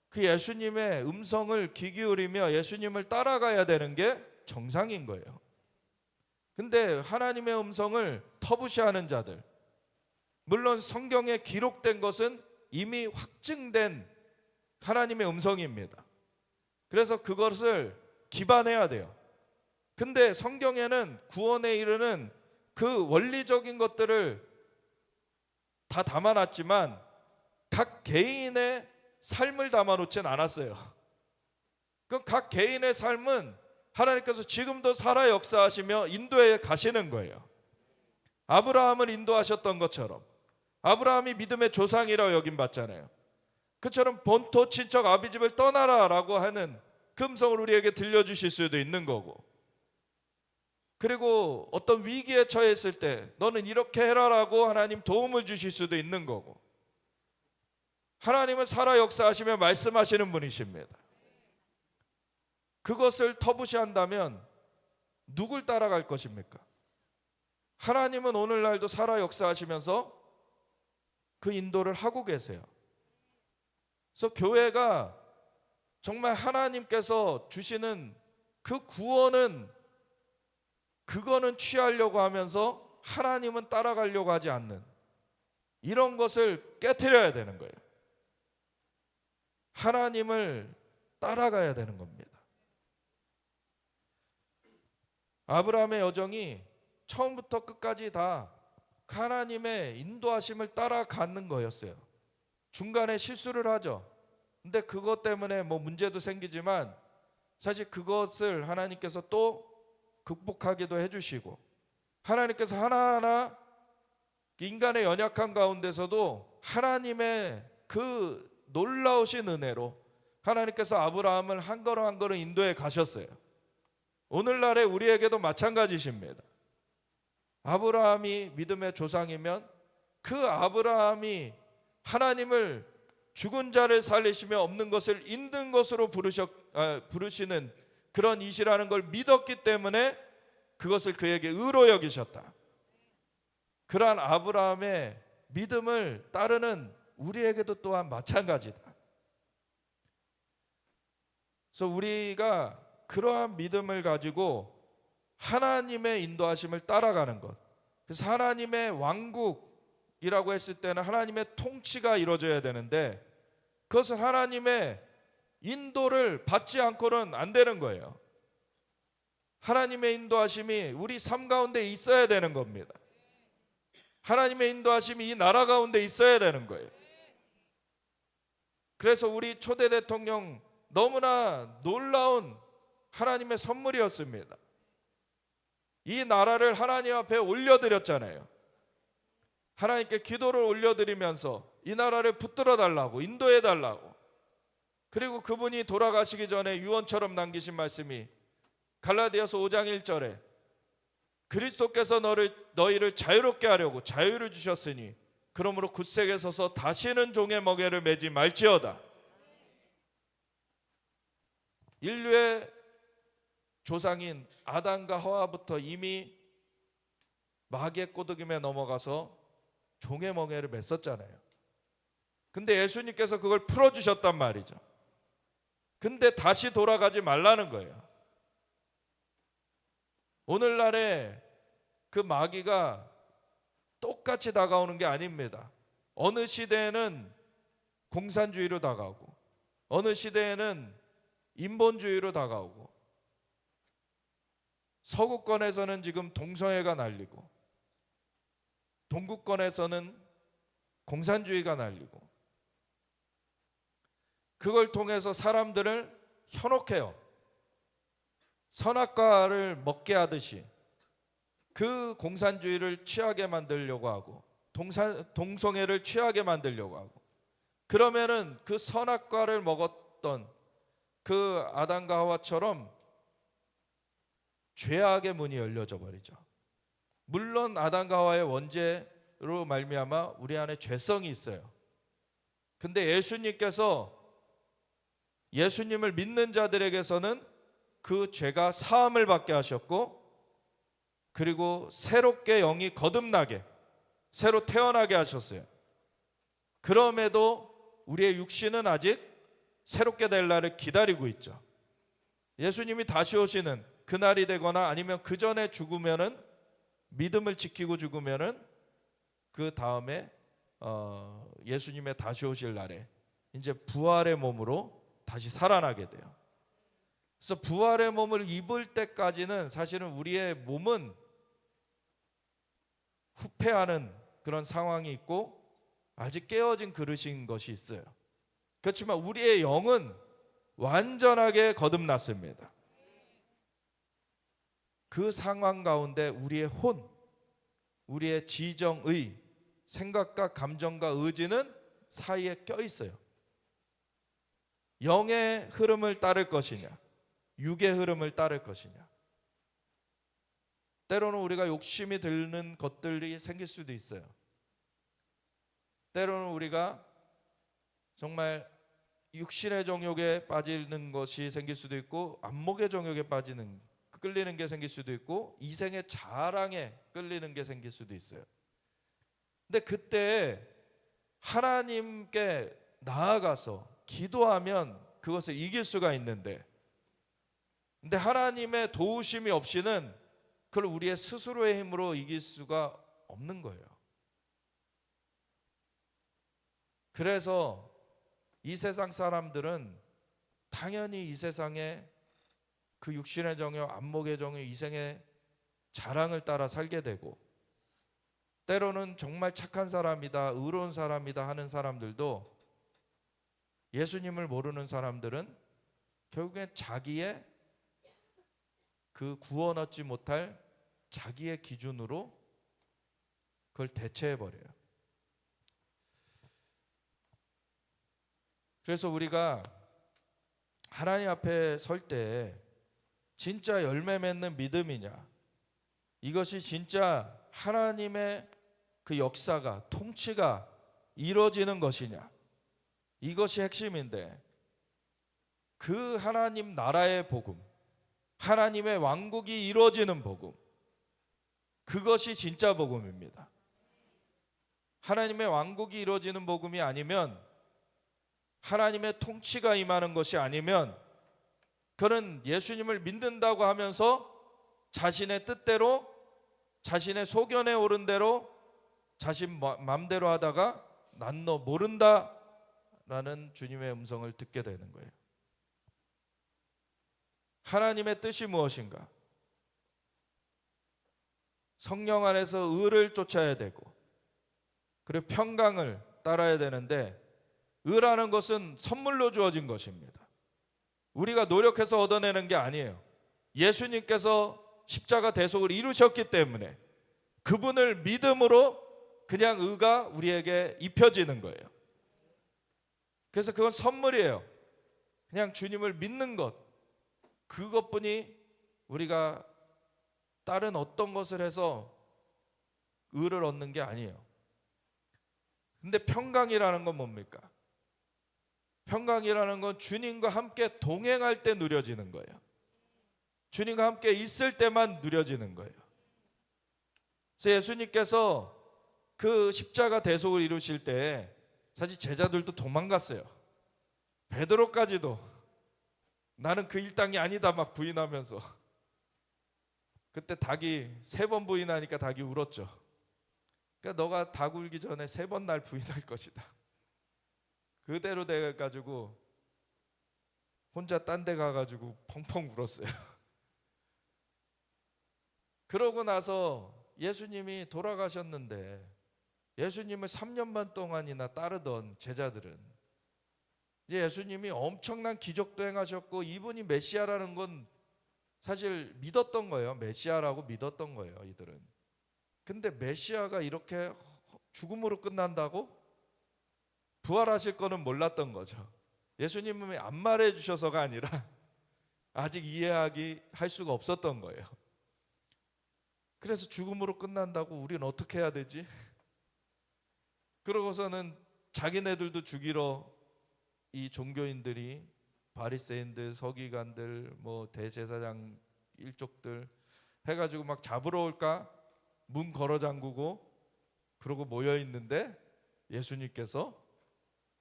그 예수님의 음성을 귀 기울이며 예수님을 따라가야 되는 게 정상인 거예요. 근데 하나님의 음성을 터부시하는 자들, 물론 성경에 기록된 것은 이미 확증된 하나님의 음성입니다. 그래서 그것을 기반해야 돼요. 근데 성경에는 구원에 이르는 그 원리적인 것들을 다 담아놨지만 각 개인의 삶을 담아놓진 않았어요. 그 각 개인의 삶은 하나님께서 지금도 살아 역사하시며 인도해 가시는 거예요. 아브라함을 인도하셨던 것처럼, 아브라함이 믿음의 조상이라고 여김받잖아요. 그처럼 본토 친척 아비집을 떠나라라고 하는 그 음성을 우리에게 들려주실 수도 있는 거고, 그리고 어떤 위기에 처했을 때 너는 이렇게 해라라고 하나님 도움을 주실 수도 있는 거고, 하나님은 살아 역사하시며 말씀하시는 분이십니다. 그것을 터부시한다면 누굴 따라갈 것입니까? 하나님은 오늘날도 살아 역사하시면서 그 인도를 하고 계세요. 그래서 교회가 정말 하나님께서 주시는 그 구원은, 그거는 취하려고 하면서 하나님은 따라가려고 하지 않는 이런 것을 깨트려야 되는 거예요. 하나님을 따라가야 되는 겁니다. 아브라함의 여정이 처음부터 끝까지 다 하나님의 인도하심을 따라가는 거였어요. 중간에 실수를 하죠. 근데 그것 때문에 뭐 문제도 생기지만 사실 그것을 하나님께서 또 극복하기도 해주시고, 하나님께서 하나하나 인간의 연약한 가운데서도 하나님의 그 놀라우신 은혜로 하나님께서 아브라함을 한 걸음 한 걸음 인도해 가셨어요. 오늘날의 우리에게도 마찬가지십니다. 아브라함이 믿음의 조상이면 그 아브라함이 하나님을 죽은 자를 살리시며 없는 것을 있는 것으로 부르시는 그런 이시라는 걸 믿었기 때문에 그것을 그에게 의로 여기셨다. 그러한 아브라함의 믿음을 따르는 우리에게도 또한 마찬가지다. 그래서 우리가 그러한 믿음을 가지고 하나님의 인도하심을 따라가는 것, 그래서 하나님의 왕국이라고 했을 때는 하나님의 통치가 이루어져야 되는데 그것은 하나님의 인도를 받지 않고는 안 되는 거예요. 하나님의 인도하심이 우리 삶 가운데 있어야 되는 겁니다. 하나님의 인도하심이 이 나라 가운데 있어야 되는 거예요. 그래서 우리 초대 대통령 너무나 놀라운 하나님의 선물이었습니다. 이 나라를 하나님 앞에 올려드렸잖아요. 하나님께 기도를 올려드리면서 이 나라를 붙들어 달라고, 인도해 달라고. 그리고 그분이 돌아가시기 전에 유언처럼 남기신 말씀이 갈라디아서 5장 1절에 그리스도께서 너희를 자유롭게 하려고 자유를 주셨으니 그러므로 굳세게 서서 다시는 종의 멍에를 매지 말지어다. 인류의 조상인 아담과 하와부터 이미 마귀의 꼬드김에 넘어가서 종의 멍에를 맸었잖아요. 근데 예수님께서 그걸 풀어주셨단 말이죠. 근데 다시 돌아가지 말라는 거예요. 오늘날에 그 마귀가 똑같이 다가오는 게 아닙니다. 어느 시대에는 공산주의로 다가오고 어느 시대에는 인본주의로 다가오고, 서구권에서는 지금 동성애가 날리고 동구권에서는 공산주의가 날리고, 그걸 통해서 사람들을 현혹해요. 선악과를 먹게 하듯이 그 공산주의를 취하게 만들려고 하고 동성애를 취하게 만들려고 하고, 그러면은 그 선악과를 먹었던 그 아담과 하와처럼 죄악의 문이 열려져 버리죠. 물론 아담과 하와의 원죄로 말미암아 우리 안에 죄성이 있어요. 근데 예수님께서 예수님을 믿는 자들에게서는 그 죄가 사함을 받게 하셨고, 그리고 새롭게 영이 거듭나게, 새로 태어나게 하셨어요. 그럼에도 우리의 육신은 아직 새롭게 될 날을 기다리고 있죠. 예수님이 다시 오시는 그날이 되거나 아니면 그 전에 죽으면은, 믿음을 지키고 죽으면은 그 다음에 예수님의 다시 오실 날에 이제 부활의 몸으로 다시 살아나게 돼요. 그래서 부활의 몸을 입을 때까지는 사실은 우리의 몸은 후패하는 그런 상황이 있고 아직 깨어진 그릇인 것이 있어요. 그렇지만 우리의 영은 완전하게 거듭났습니다. 그 상황 가운데 우리의 혼, 우리의 지정의, 생각과 감정과 의지는 사이에 껴 있어요. 영의 흐름을 따를 것이냐, 육의 흐름을 따를 것이냐. 때로는 우리가 욕심이 드는 것들이 생길 수도 있어요. 때로는 우리가 정말 육신의 정욕에 빠지는 것이 생길 수도 있고, 안목의 정욕에 끌리는 게 생길 수도 있고, 이생의 자랑에 끌리는 게 생길 수도 있어요. 근데 그때 하나님께 나아가서 기도하면 그것을 이길 수가 있는데, 근데 하나님의 도우심이 없이는 그걸 우리의 스스로의 힘으로 이길 수가 없는 거예요. 그래서 이 세상 사람들은 당연히 이 세상에 그 육신의 정욕, 안목의 정욕, 이생의 자랑을 따라 살게 되고, 때로는 정말 착한 사람이다, 의로운 사람이다 하는 사람들도, 예수님을 모르는 사람들은 결국엔 자기의 그 구원 얻지 못할 자기의 기준으로 그걸 대체해버려요. 그래서 우리가 하나님 앞에 설 때 진짜 열매 맺는 믿음이냐, 이것이 진짜 하나님의 그 역사가, 통치가 이루어지는 것이냐, 이것이 핵심인데, 그 하나님 나라의 복음, 하나님의 왕국이 이루어지는 복음, 그것이 진짜 복음입니다. 하나님의 왕국이 이루어지는 복음이 아니면, 하나님의 통치가 임하는 것이 아니면, 그는 예수님을 믿는다고 하면서 자신의 뜻대로, 자신의 소견에 오른 대로, 자신 맘대로 하다가 난 너 모른다 라는 주님의 음성을 듣게 되는 거예요. 하나님의 뜻이 무엇인가? 성령 안에서 의를 쫓아야 되고, 그리고 평강을 따라야 되는데, 의라는 것은 선물로 주어진 것입니다. 우리가 노력해서 얻어내는 게 아니에요. 예수님께서 십자가 대속을 이루셨기 때문에 그분을 믿음으로 그냥 의가 우리에게 입혀지는 거예요. 그래서 그건 선물이에요. 그냥 주님을 믿는 것, 그것뿐이, 우리가 다른 어떤 것을 해서 의를 얻는 게 아니에요. 근데 평강이라는 건 뭡니까? 평강이라는 건 주님과 함께 동행할 때 누려지는 거예요. 주님과 함께 있을 때만 누려지는 거예요. 그래서 예수님께서 그 십자가 대속을 이루실 때 사실 제자들도 도망갔어요. 베드로까지도 나는 그 일당이 아니다 막 부인하면서, 그때 닭이 3번 부인하니까 닭이 울었죠. 그러니까 너가 닭 울기 전에 3번 날 부인할 것이다. 그대로 돼가지고 혼자 딴 데 가가지고 펑펑 울었어요. 그러고 나서 예수님이 돌아가셨는데, 예수님을 3년 반 동안이나 따르던 제자들은 이제 예수님이 엄청난 기적도 행하셨고 이분이 메시아라는 건 사실 믿었던 거예요. 메시아라고 믿었던 거예요, 이들은. 근데 메시아가 이렇게 죽음으로 끝난다고? 부활하실 거는 몰랐던 거죠. 예수님이 안 말해 주셔서가 아니라 아직 할 수가 없었던 거예요. 그래서 죽음으로 끝난다고 우리는 어떻게 해야 되지? 그러고서는 자기네들도 죽이러 이 종교인들이, 바리새인들, 서기관들, 뭐 대제사장 일족들 해가지고 막 잡으러 올까? 문 걸어 잠그고 그러고 모여 있는데, 예수님께서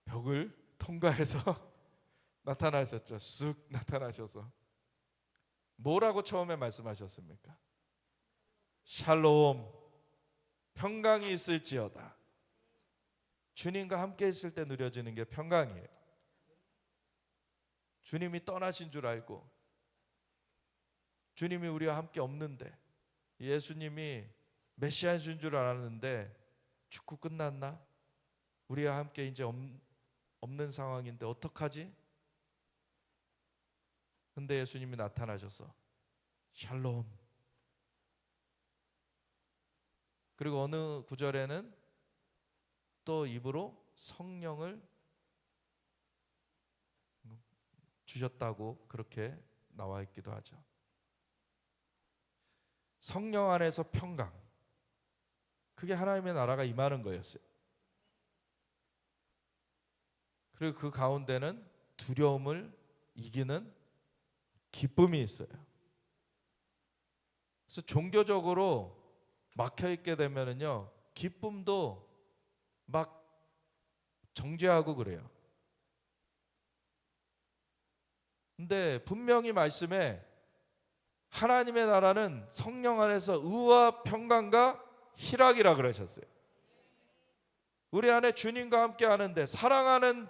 벽을 통과해서 나타나셨죠. 쑥 나타나셔서 뭐라고 처음에 말씀하셨습니까? 샬롬, 평강이 있을지어다. 주님과 함께 있을 때 누려지는 게 평강이에요. 주님이 떠나신 줄 알고, 주님이 우리와 함께 없는데, 예수님이 메시아이신 줄 알았는데 축구 끝났나? 우리와 함께 이제 없는 상황인데 어떡하지? 근데 예수님이 나타나셔서 샬롬. 그리고 어느 구절에는 또 입으로 성령을 주셨다고 그렇게 나와 있기도 하죠. 성령 안에서 평강, 그게 하나님의 나라가 임하는 거였어요. 그리고 그 가운데는 두려움을 이기는 기쁨이 있어요. 그래서 종교적으로 막혀 있게 되면은요, 기쁨도 막 정죄하고 그래요. 근데 분명히 말씀에 하나님의 나라는 성령 안에서 의와 평강과 희락이라 그러셨어요. 우리 안에 주님과 함께 하는데, 사랑하는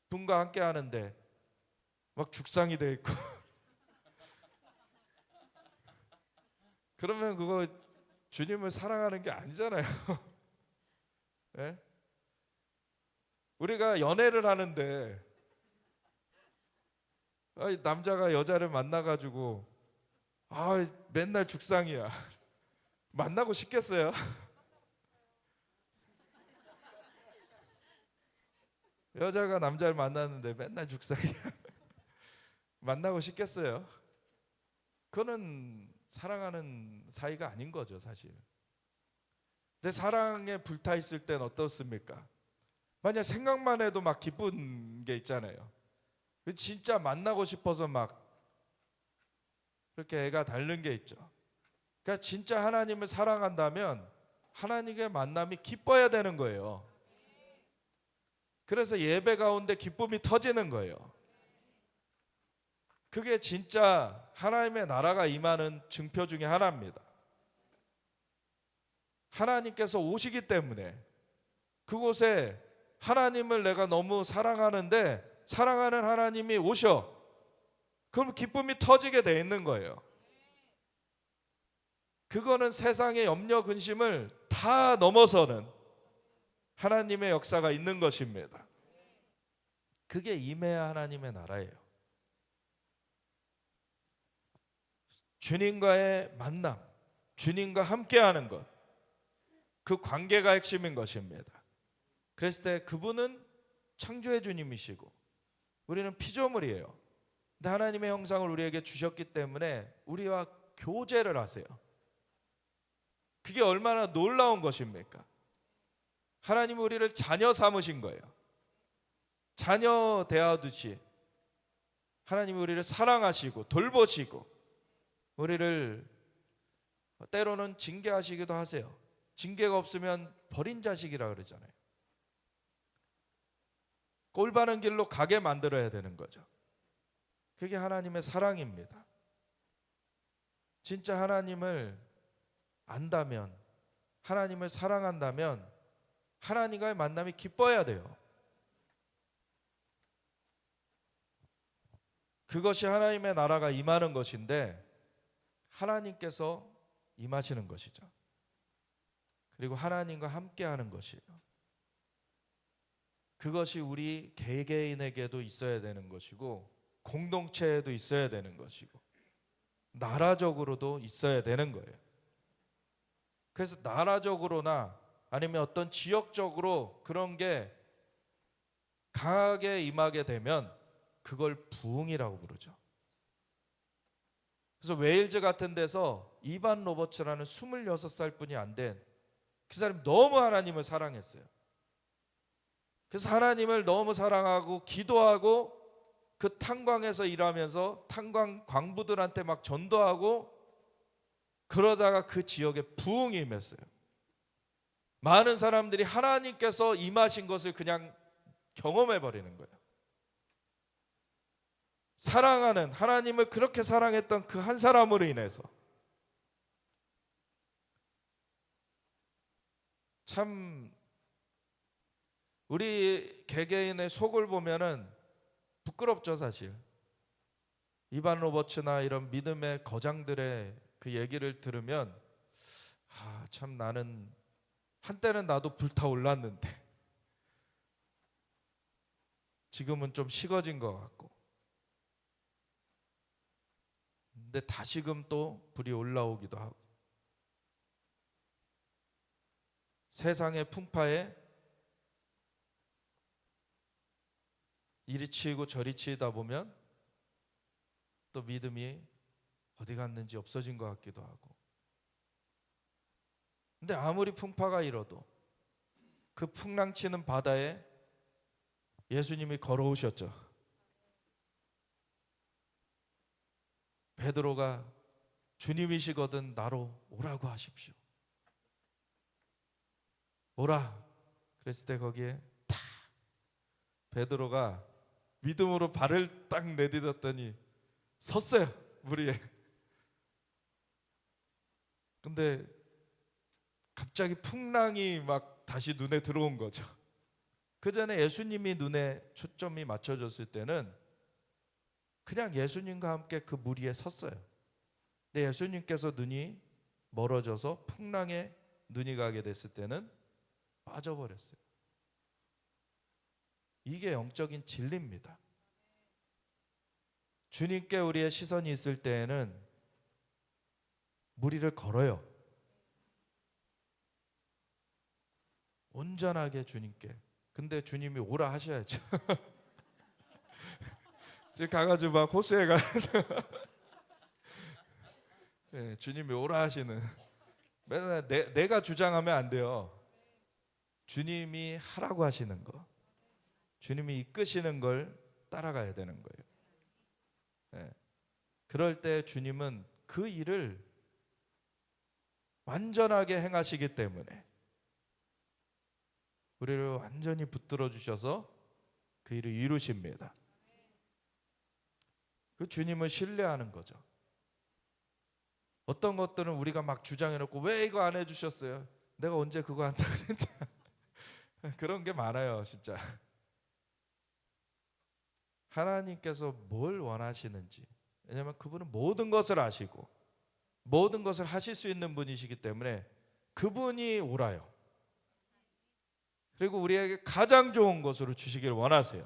분과 함께 하는데 막 죽상이 돼 있고 그러면 그거 주님을 사랑하는 게 아니잖아요. 예? 우리가 연애를 하는데 남자가 여자를 만나가지고 맨날 죽상이야. 만나고 싶겠어요? 여자가 남자를 만났는데 맨날 죽상이야. 만나고 싶겠어요? 그거는 사랑하는 사이가 아닌 거죠, 사실. 근데 사랑에 불타 있을 땐 어떻습니까? 만약 생각만 해도 막 기쁜 게 있잖아요. 진짜 만나고 싶어서 막 그렇게 애가 닳는 게 있죠. 그러니까 진짜 하나님을 사랑한다면 하나님의 만남이 기뻐야 되는 거예요. 그래서 예배 가운데 기쁨이 터지는 거예요. 그게 진짜 하나님의 나라가 임하는 증표 중에 하나입니다. 하나님께서 오시기 때문에 그곳에 하나님을 내가 너무 사랑하는데 사랑하는 하나님이 오셔. 그럼 기쁨이 터지게 돼 있는 거예요. 그거는 세상의 염려 근심을 다 넘어서는 하나님의 역사가 있는 것입니다. 그게 임해야 하나님의 나라예요. 주님과의 만남, 주님과 함께하는 것, 그 관계가 핵심인 것입니다. 그랬을 때 그분은 창조의 주님이시고 우리는 피조물이에요. 근데 하나님의 형상을 우리에게 주셨기 때문에 우리와 교제를 하세요. 그게 얼마나 놀라운 것입니까? 하나님은 우리를 자녀 삼으신 거예요. 자녀 대하듯이 하나님이 우리를 사랑하시고 돌보시고 우리를 때로는 징계하시기도 하세요. 징계가 없으면 버린 자식이라 그러잖아요. 올바른 길로 가게 만들어야 되는 거죠. 그게 하나님의 사랑입니다. 진짜 하나님을 안다면, 하나님을 사랑한다면 하나님과의 만남이 기뻐야 돼요. 그것이 하나님의 나라가 임하는 것인데 하나님께서 임하시는 것이죠. 그리고 하나님과 함께하는 것이에요. 그것이 우리 개개인에게도 있어야 되는 것이고 공동체에도 있어야 되는 것이고 나라적으로도 있어야 되는 거예요. 그래서 나라적으로나 아니면 어떤 지역적으로 그런 게 강하게 임하게 되면 그걸 부흥이라고 부르죠. 그래서 웨일즈 같은 데서 이반 로버츠라는 26살 뿐이 안 된 그 사람이 너무 하나님을 사랑했어요. 그래서 하나님을 너무 사랑하고 기도하고 그 탄광에서 일하면서 탄광 광부들한테 막 전도하고 그러다가 그 지역에 부흥이 임했어요. 많은 사람들이 하나님께서 임하신 것을 그냥 경험해 버리는 거예요. 사랑하는 하나님을 그렇게 사랑했던 그 한 사람으로 인해서 참 우리 개개인의 속을 보면은 부끄럽죠, 사실. 이반 로버츠나 이런 믿음의 거장들의 그 얘기를 들으면 참 나는 한때는 나도 불타올랐는데 지금은 좀 식어진 것 같고 근데 다시금 또 불이 올라오기도 하고 세상의 풍파에 이리 치이고 저리 치이다 보면 또 믿음이 어디 갔는지 없어진 것 같기도 하고 근데 아무리 풍파가 일어도 그 풍랑치는 바다에 예수님이 걸어오셨죠. 베드로가 주님이시거든 나로 오라고 하십시오. 오라. 그랬을 때 거기에 탁 베드로가 믿음으로 발을 딱 내딛었더니 섰어요. 물 위에. 근데 갑자기 풍랑이 막 다시 눈에 들어온 거죠. 그 전에 예수님이 눈에 초점이 맞춰졌을 때는 그냥 예수님과 함께 그 물 위에 섰어요. 근데 예수님께서 눈이 멀어져서 풍랑에 눈이 가게 됐을 때는 빠져버렸어요. 이게 영적인 진리입니다. 주님께 우리의 시선이 있을 때에는 무리를 걸어요. 온전하게 주님께. 근데 주님이 오라 하셔야죠. 지금 가가지고 막 호수에 가서 네, 주님이 오라 하시는. 맨날 내가 주장하면 안 돼요. 주님이 하라고 하시는 거, 주님이 이끄시는 걸 따라가야 되는 거예요. 네. 그럴 때 주님은 그 일을 완전하게 행하시기 때문에 우리를 완전히 붙들어 주셔서 그 일을 이루십니다. 그 주님을 신뢰하는 거죠. 어떤 것들은 우리가 막 주장해놓고 왜 이거 안 해주셨어요? 내가 언제 그거 한다 그랬지? 그런 게 많아요, 진짜. 하나님께서 뭘 원하시는지, 왜냐하면 그분은 모든 것을 아시고 모든 것을 하실 수 있는 분이시기 때문에 그분이 오라요. 그리고 우리에게 가장 좋은 것으로 주시기를 원하세요.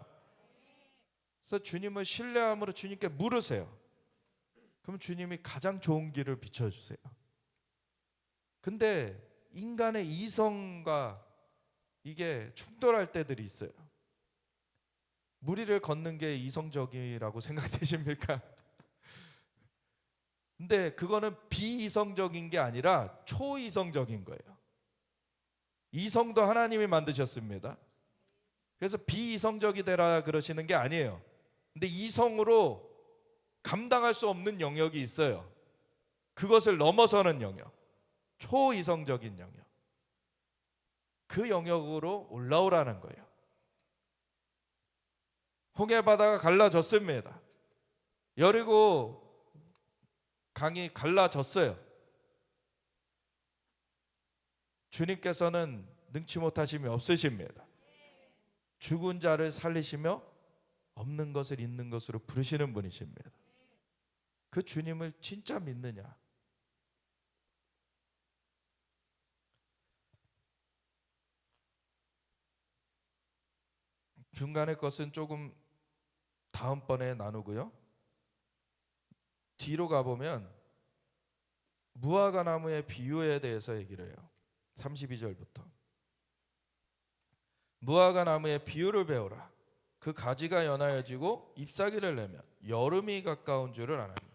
그래서 주님을 신뢰함으로 주님께 물으세요. 그럼 주님이 가장 좋은 길을 비춰주세요. 근데 인간의 이성과 이게 충돌할 때들이 있어요. 무리를 걷는 게 이성적이라고 생각되십니까? 근데 그거는 비이성적인 게 아니라 초이성적인 거예요. 이성도 하나님이 만드셨습니다. 그래서 비이성적이 되라 그러시는 게 아니에요. 근데 이성으로 감당할 수 없는 영역이 있어요. 그것을 넘어서는 영역, 초이성적인 영역. 그 영역으로 올라오라는 거예요. 홍해 바다가 갈라졌습니다. 여리고 강이 갈라졌어요. 주님께서는 능치 못하심이 없으십니다. 죽은 자를 살리시며 없는 것을 있는 것으로 부르시는 분이십니다. 그 주님을 진짜 믿느냐? 중간의 것은 조금 다음번에 나누고요. 뒤로 가보면 무화과 나무의 비유에 대해서 얘기를 해요. 32절부터 무화과 나무의 비유를 배우라. 그 가지가 연하여지고 잎사귀를 내면 여름이 가까운 줄을 아나니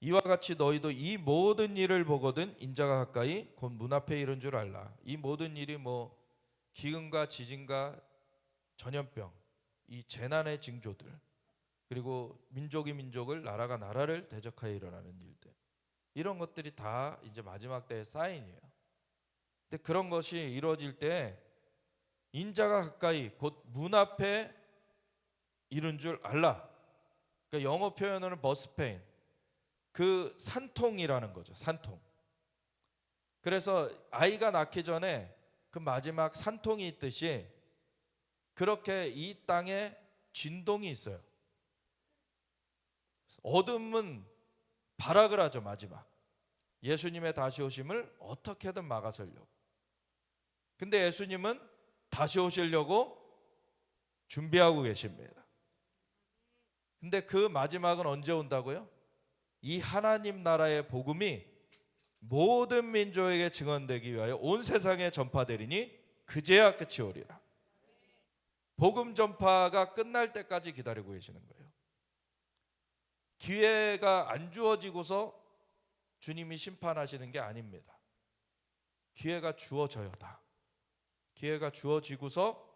이와 같이 너희도 이 모든 일을 보거든 인자가 가까이 곧 문 앞에 이른 줄 알라. 이 모든 일이 뭐 기근과 지진과 전염병, 이 재난의 징조들, 그리고 민족이 민족을, 나라가 나라를 대적하여 일어나는 일들, 이런 것들이 다 이제 마지막 때의 사인이에요. 근데 그런 것이 이루어질 때 인자가 가까이 곧 문 앞에 이른 줄 알라. 그러니까 영어 표현으로는 버스페인, 그 산통이라는 거죠. 산통. 그래서 아이가 낳기 전에 그 마지막 산통이 있듯이 그렇게 이 땅에 진동이 있어요. 어둠은 발악을 하죠. 마지막 예수님의 다시 오심을 어떻게든 막아서려고. 근데 예수님은 다시 오시려고 준비하고 계십니다. 근데 그 마지막은 언제 온다고요? 이 하나님 나라의 복음이 모든 민족에게 증언되기 위하여 온 세상에 전파되리니 그제야 끝이 오리라. 복음 전파가 끝날 때까지 기다리고 계시는 거예요. 기회가 안 주어지고서 주님이 심판하시는 게 아닙니다. 기회가 주어져요. 다 기회가 주어지고서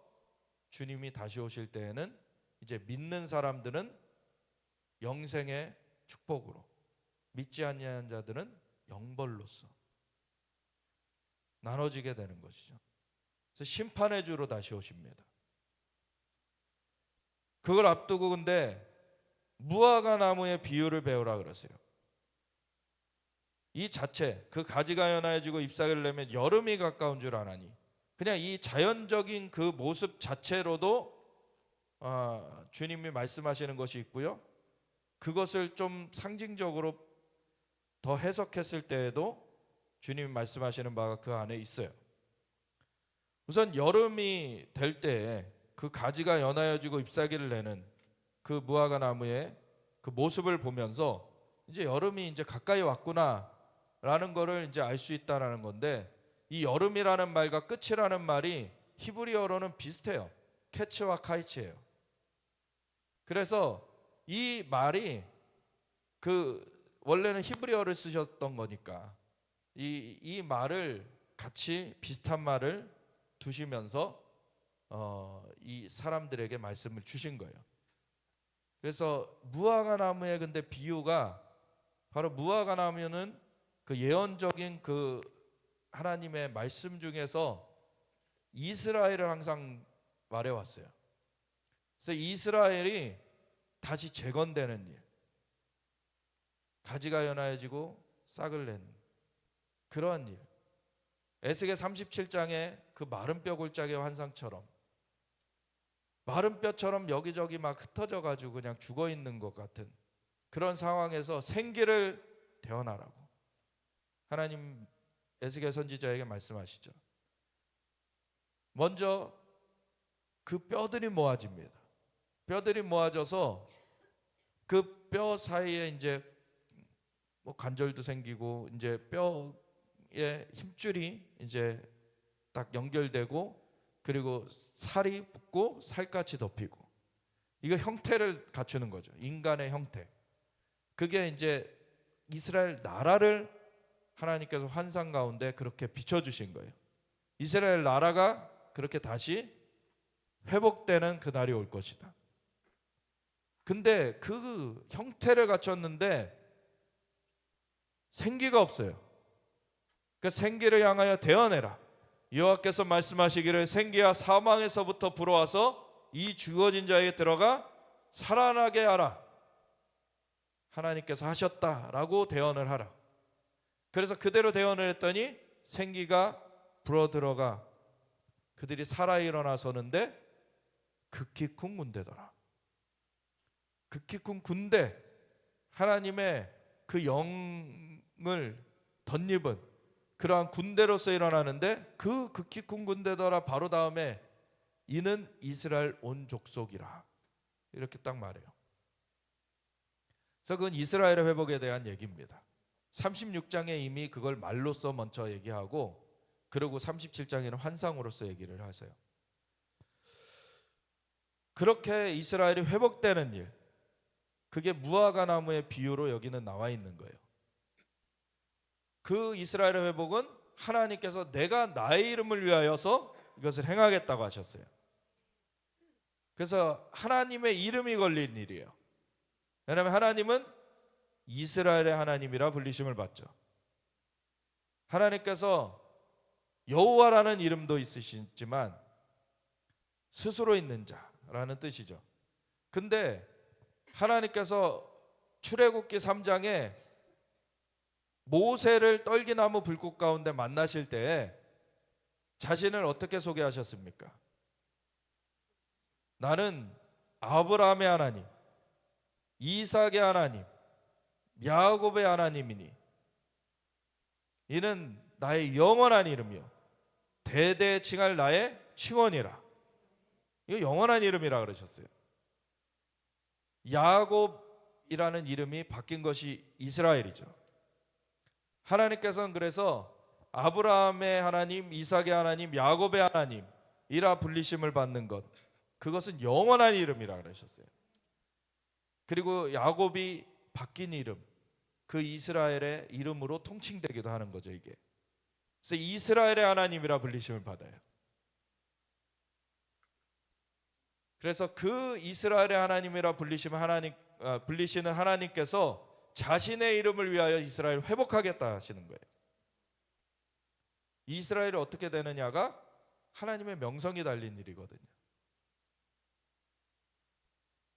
주님이 다시 오실 때에는 이제 믿는 사람들은 영생의 축복으로, 믿지 아니하는 자들은 영벌로서 나눠지게 되는 것이죠. 그래서 심판의 주로 다시 오십니다. 그걸 앞두고 근데 무화과 나무의 비유를 배우라 그러세요. 이 자체, 그 가지가 연하여지고 잎사귀를 내면 여름이 가까운 줄 아나니, 그냥 이 자연적인 그 모습 자체로도 주님이 말씀하시는 것이 있고요. 그것을 좀 상징적으로 더 해석했을 때에도 주님이 말씀하시는 바가 그 안에 있어요. 우선 여름이 될 때에 그 가지가 연하여지고 잎사귀를 내는 그 무화과 나무의 그 모습을 보면서 이제 여름이 이제 가까이 왔구나라는 거를 이제 알 수 있다라는 건데, 이 여름이라는 말과 끝이라는 말이 히브리어로는 비슷해요. 캐츠와 카이츠예요. 그래서 이 말이 원래는 히브리어를 쓰셨던 거니까 이 말을 같이 비슷한 말을 두시면서 이 사람들에게 말씀을 주신 거예요. 그래서 무화과 나무의 근데 비유가 바로 무화과 나무는 그 예언적인 그 하나님의 말씀 중에서 이스라엘을 항상 말해왔어요. 그래서 이스라엘이 다시 재건되는 일, 가지가 연하여지고 싹을 내는 그러한 일, 에스겔 37장의 그 마른 뼈 골짜기의 환상처럼 마른 뼈처럼 여기저기 막 흩어져 가지고 그냥 죽어 있는 것 같은 그런 상황에서 생기를 되어나라고 하나님 에스겔 선지자에게 말씀하시죠. 먼저 그 뼈들이 모아집니다. 뼈들이 모아져서 그 뼈 사이에 이제 뭐 관절도 생기고 이제 뼈에 힘줄이 이제 딱 연결되고, 그리고 살이 붙고 살갗이 덮이고, 이거 형태를 갖추는 거죠. 인간의 형태. 그게 이제 이스라엘 나라를 하나님께서 환상 가운데 그렇게 비춰주신 거예요. 이스라엘 나라가 그렇게 다시 회복되는 그날이 올 것이다. 근데 그 형태를 갖췄는데 생기가 없어요. 그 생기를 향하여 대어내라. 여호와께서 말씀하시기를 생기야 사망에서부터 불어와서 이 죽어진 자에게 들어가 살아나게 하라. 하나님께서 하셨다라고 대언을 하라. 그래서 그대로 대언을 했더니 생기가 불어들어가 그들이 살아 일어나서는데 극히 큰 군대더라. 극히 큰 군대, 하나님의 그 영을 덧입은 그러한 군대로서 일어나는데, 그 극히 큰 군대더라 바로 다음에 이는 이스라엘 온 족속이라, 이렇게 딱 말해요. 그래서 그건 이스라엘의 회복에 대한 얘기입니다. 36장에 이미 그걸 말로써 먼저 얘기하고, 그리고 37장에는 환상으로서 얘기를 하세요. 그렇게 이스라엘이 회복되는 일, 그게 무화과 나무의 비유로 여기는 나와 있는 거예요. 그 이스라엘의 회복은 하나님께서 내가 나의 이름을 위하여서 이것을 행하겠다고 하셨어요. 그래서 하나님의 이름이 걸린 일이에요. 왜냐하면 하나님은 이스라엘의 하나님이라 불리심을 받죠. 하나님께서 여호와라는 이름도 있으시지만 스스로 있는 자라는 뜻이죠. 근데 하나님께서 출애굽기 3장에 모세를 떨기나무 불꽃 가운데 만나실 때 자신을 어떻게 소개하셨습니까? 나는 아브라함의 하나님, 이삭의 하나님, 야곱의 하나님이니 이는 나의 영원한 이름이요 대대 칭할 나의 칭원이라. 이거 영원한 이름이라 그러셨어요. 야곱이라는 이름이 바뀐 것이 이스라엘이죠. 하나님께서는 그래서 아브라함의 하나님, 이삭의 하나님, 야곱의 하나님이라 불리심을 받는 것, 그것은 영원한 이름이라 그러셨어요. 그리고 야곱이 바뀐 이름, 그 이스라엘의 이름으로 통칭되기도 하는 거죠, 이게. 그래서 이스라엘의 하나님이라 불리심을 받아요. 그래서 그 이스라엘의 하나님이라 불리시는 하나님께서 자신의 이름을 위하여 이스라엘을 회복하겠다 하시는 거예요. 이스라엘이 어떻게 되느냐가 하나님의 명성이 달린 일이거든요.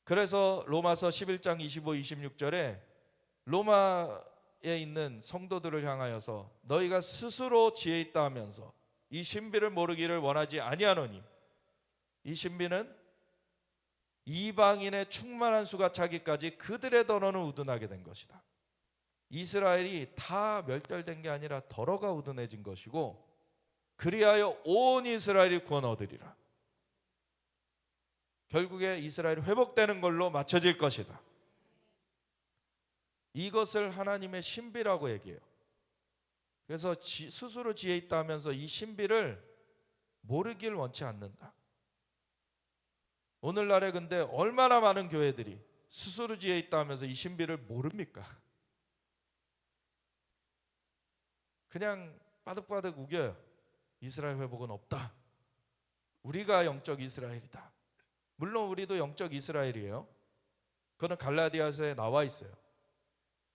그래서 로마서 11장 25, 26절에 로마에 있는 성도들을 향하여서 너희가 스스로 지혜 있다 하면서 이 신비를 모르기를 원하지 아니하노니, 이 신비는 이방인의 충만한 수가 차기까지 그들의 더러는 우둔하게 된 것이다. 이스라엘이 다 멸절된 게 아니라 더러가 우둔해진 것이고 그리하여 온 이스라엘이 구원 얻으리라. 결국에 이스라엘이 회복되는 걸로 맞춰질 것이다. 이것을 하나님의 신비라고 얘기해요. 그래서 스스로 지혜 있다 하면서 이 신비를 모르길 원치 않는다. 오늘날에 근데 얼마나 많은 교회들이 스스로 지혜 있다 하면서 이 신비를 모릅니까? 그냥 바득바득 우겨요. 이스라엘 회복은 없다. 우리가 영적 이스라엘이다. 물론 우리도 영적 이스라엘이에요. 그거는 갈라디아서에 나와 있어요.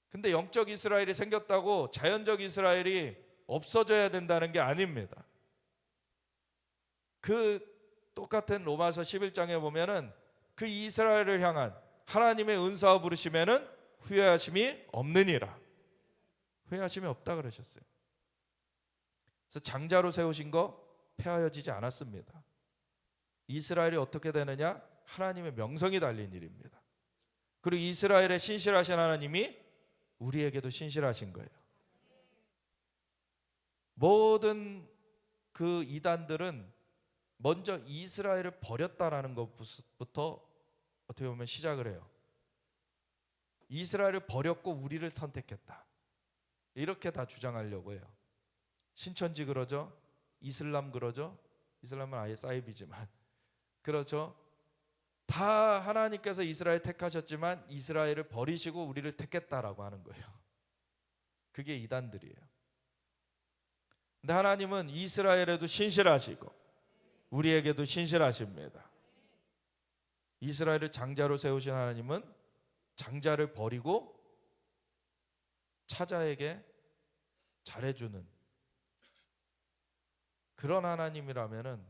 근데 영적 이스라엘이 생겼다고 자연적 이스라엘이 없어져야 된다는 게 아닙니다. 그 똑같은 로마서 11장에 보면은 그 이스라엘을 향한 하나님의 은사와 부르심에는 후회하심이 없느니라. 후회하심이 없다 그러셨어요. 그래서 장자로 세우신 거 폐하여지지 않았습니다. 이스라엘이 어떻게 되느냐? 하나님의 명성이 달린 일입니다. 그리고 이스라엘의 신실하신 하나님이 우리에게도 신실하신 거예요. 모든 그 이단들은 먼저 이스라엘을 버렸다라는 것부터 어떻게 보면 시작을 해요. 이스라엘을 버렸고 우리를 선택했다. 이렇게 다 주장하려고 해요. 신천지 그러죠. 이슬람 그러죠. 이슬람은 아예 사이비지만 그렇죠. 다 하나님께서 이스라엘 택하셨지만 이스라엘을 버리시고 우리를 택했다라고 하는 거예요. 그게 이단들이에요. 근데 하나님은 이스라엘에도 신실하시고 우리에게도 신실하십니다. 이스라엘을 장자로 세우신 하나님은 장자를 버리고 차자에게 잘해주는 그런 하나님이라면은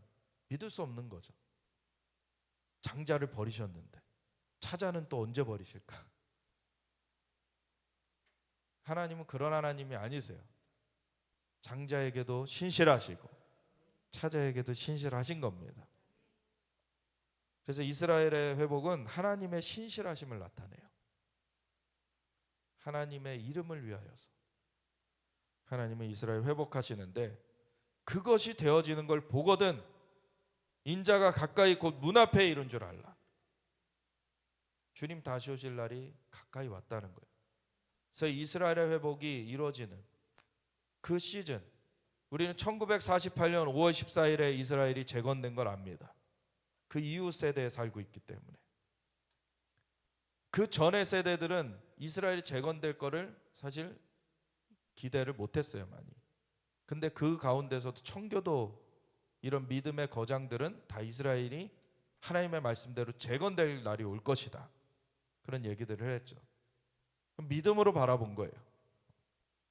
믿을 수 없는 거죠. 장자를 버리셨는데 차자는 또 언제 버리실까? 하나님은 그런 하나님이 아니세요. 장자에게도 신실하시고 차자에게도 신실하신 겁니다. 그래서 이스라엘의 회복은 하나님의 신실하심을 나타내요. 하나님의 이름을 위하여서 하나님은 이스라엘 회복하시는데 그것이 되어지는 걸 보거든 인자가 가까이 곧 문 앞에 이른 줄 알라. 주님 다시 오실 날이 가까이 왔다는 거예요. 그래서 이스라엘의 회복이 이루어지는 그 시즌, 우리는 1948년 5월 14일에 이스라엘이 재건된 걸 압니다. 그 이후 세대에 살고 있기 때문에. 그 전의 세대들은 이스라엘이 재건될 거를 사실 기대를 못했어요, 많이. 근데 그 가운데서도 청교도 이런 믿음의 거장들은 다 이스라엘이 하나님의 말씀대로 재건될 날이 올 것이다. 그런 얘기들을 했죠. 믿음으로 바라본 거예요.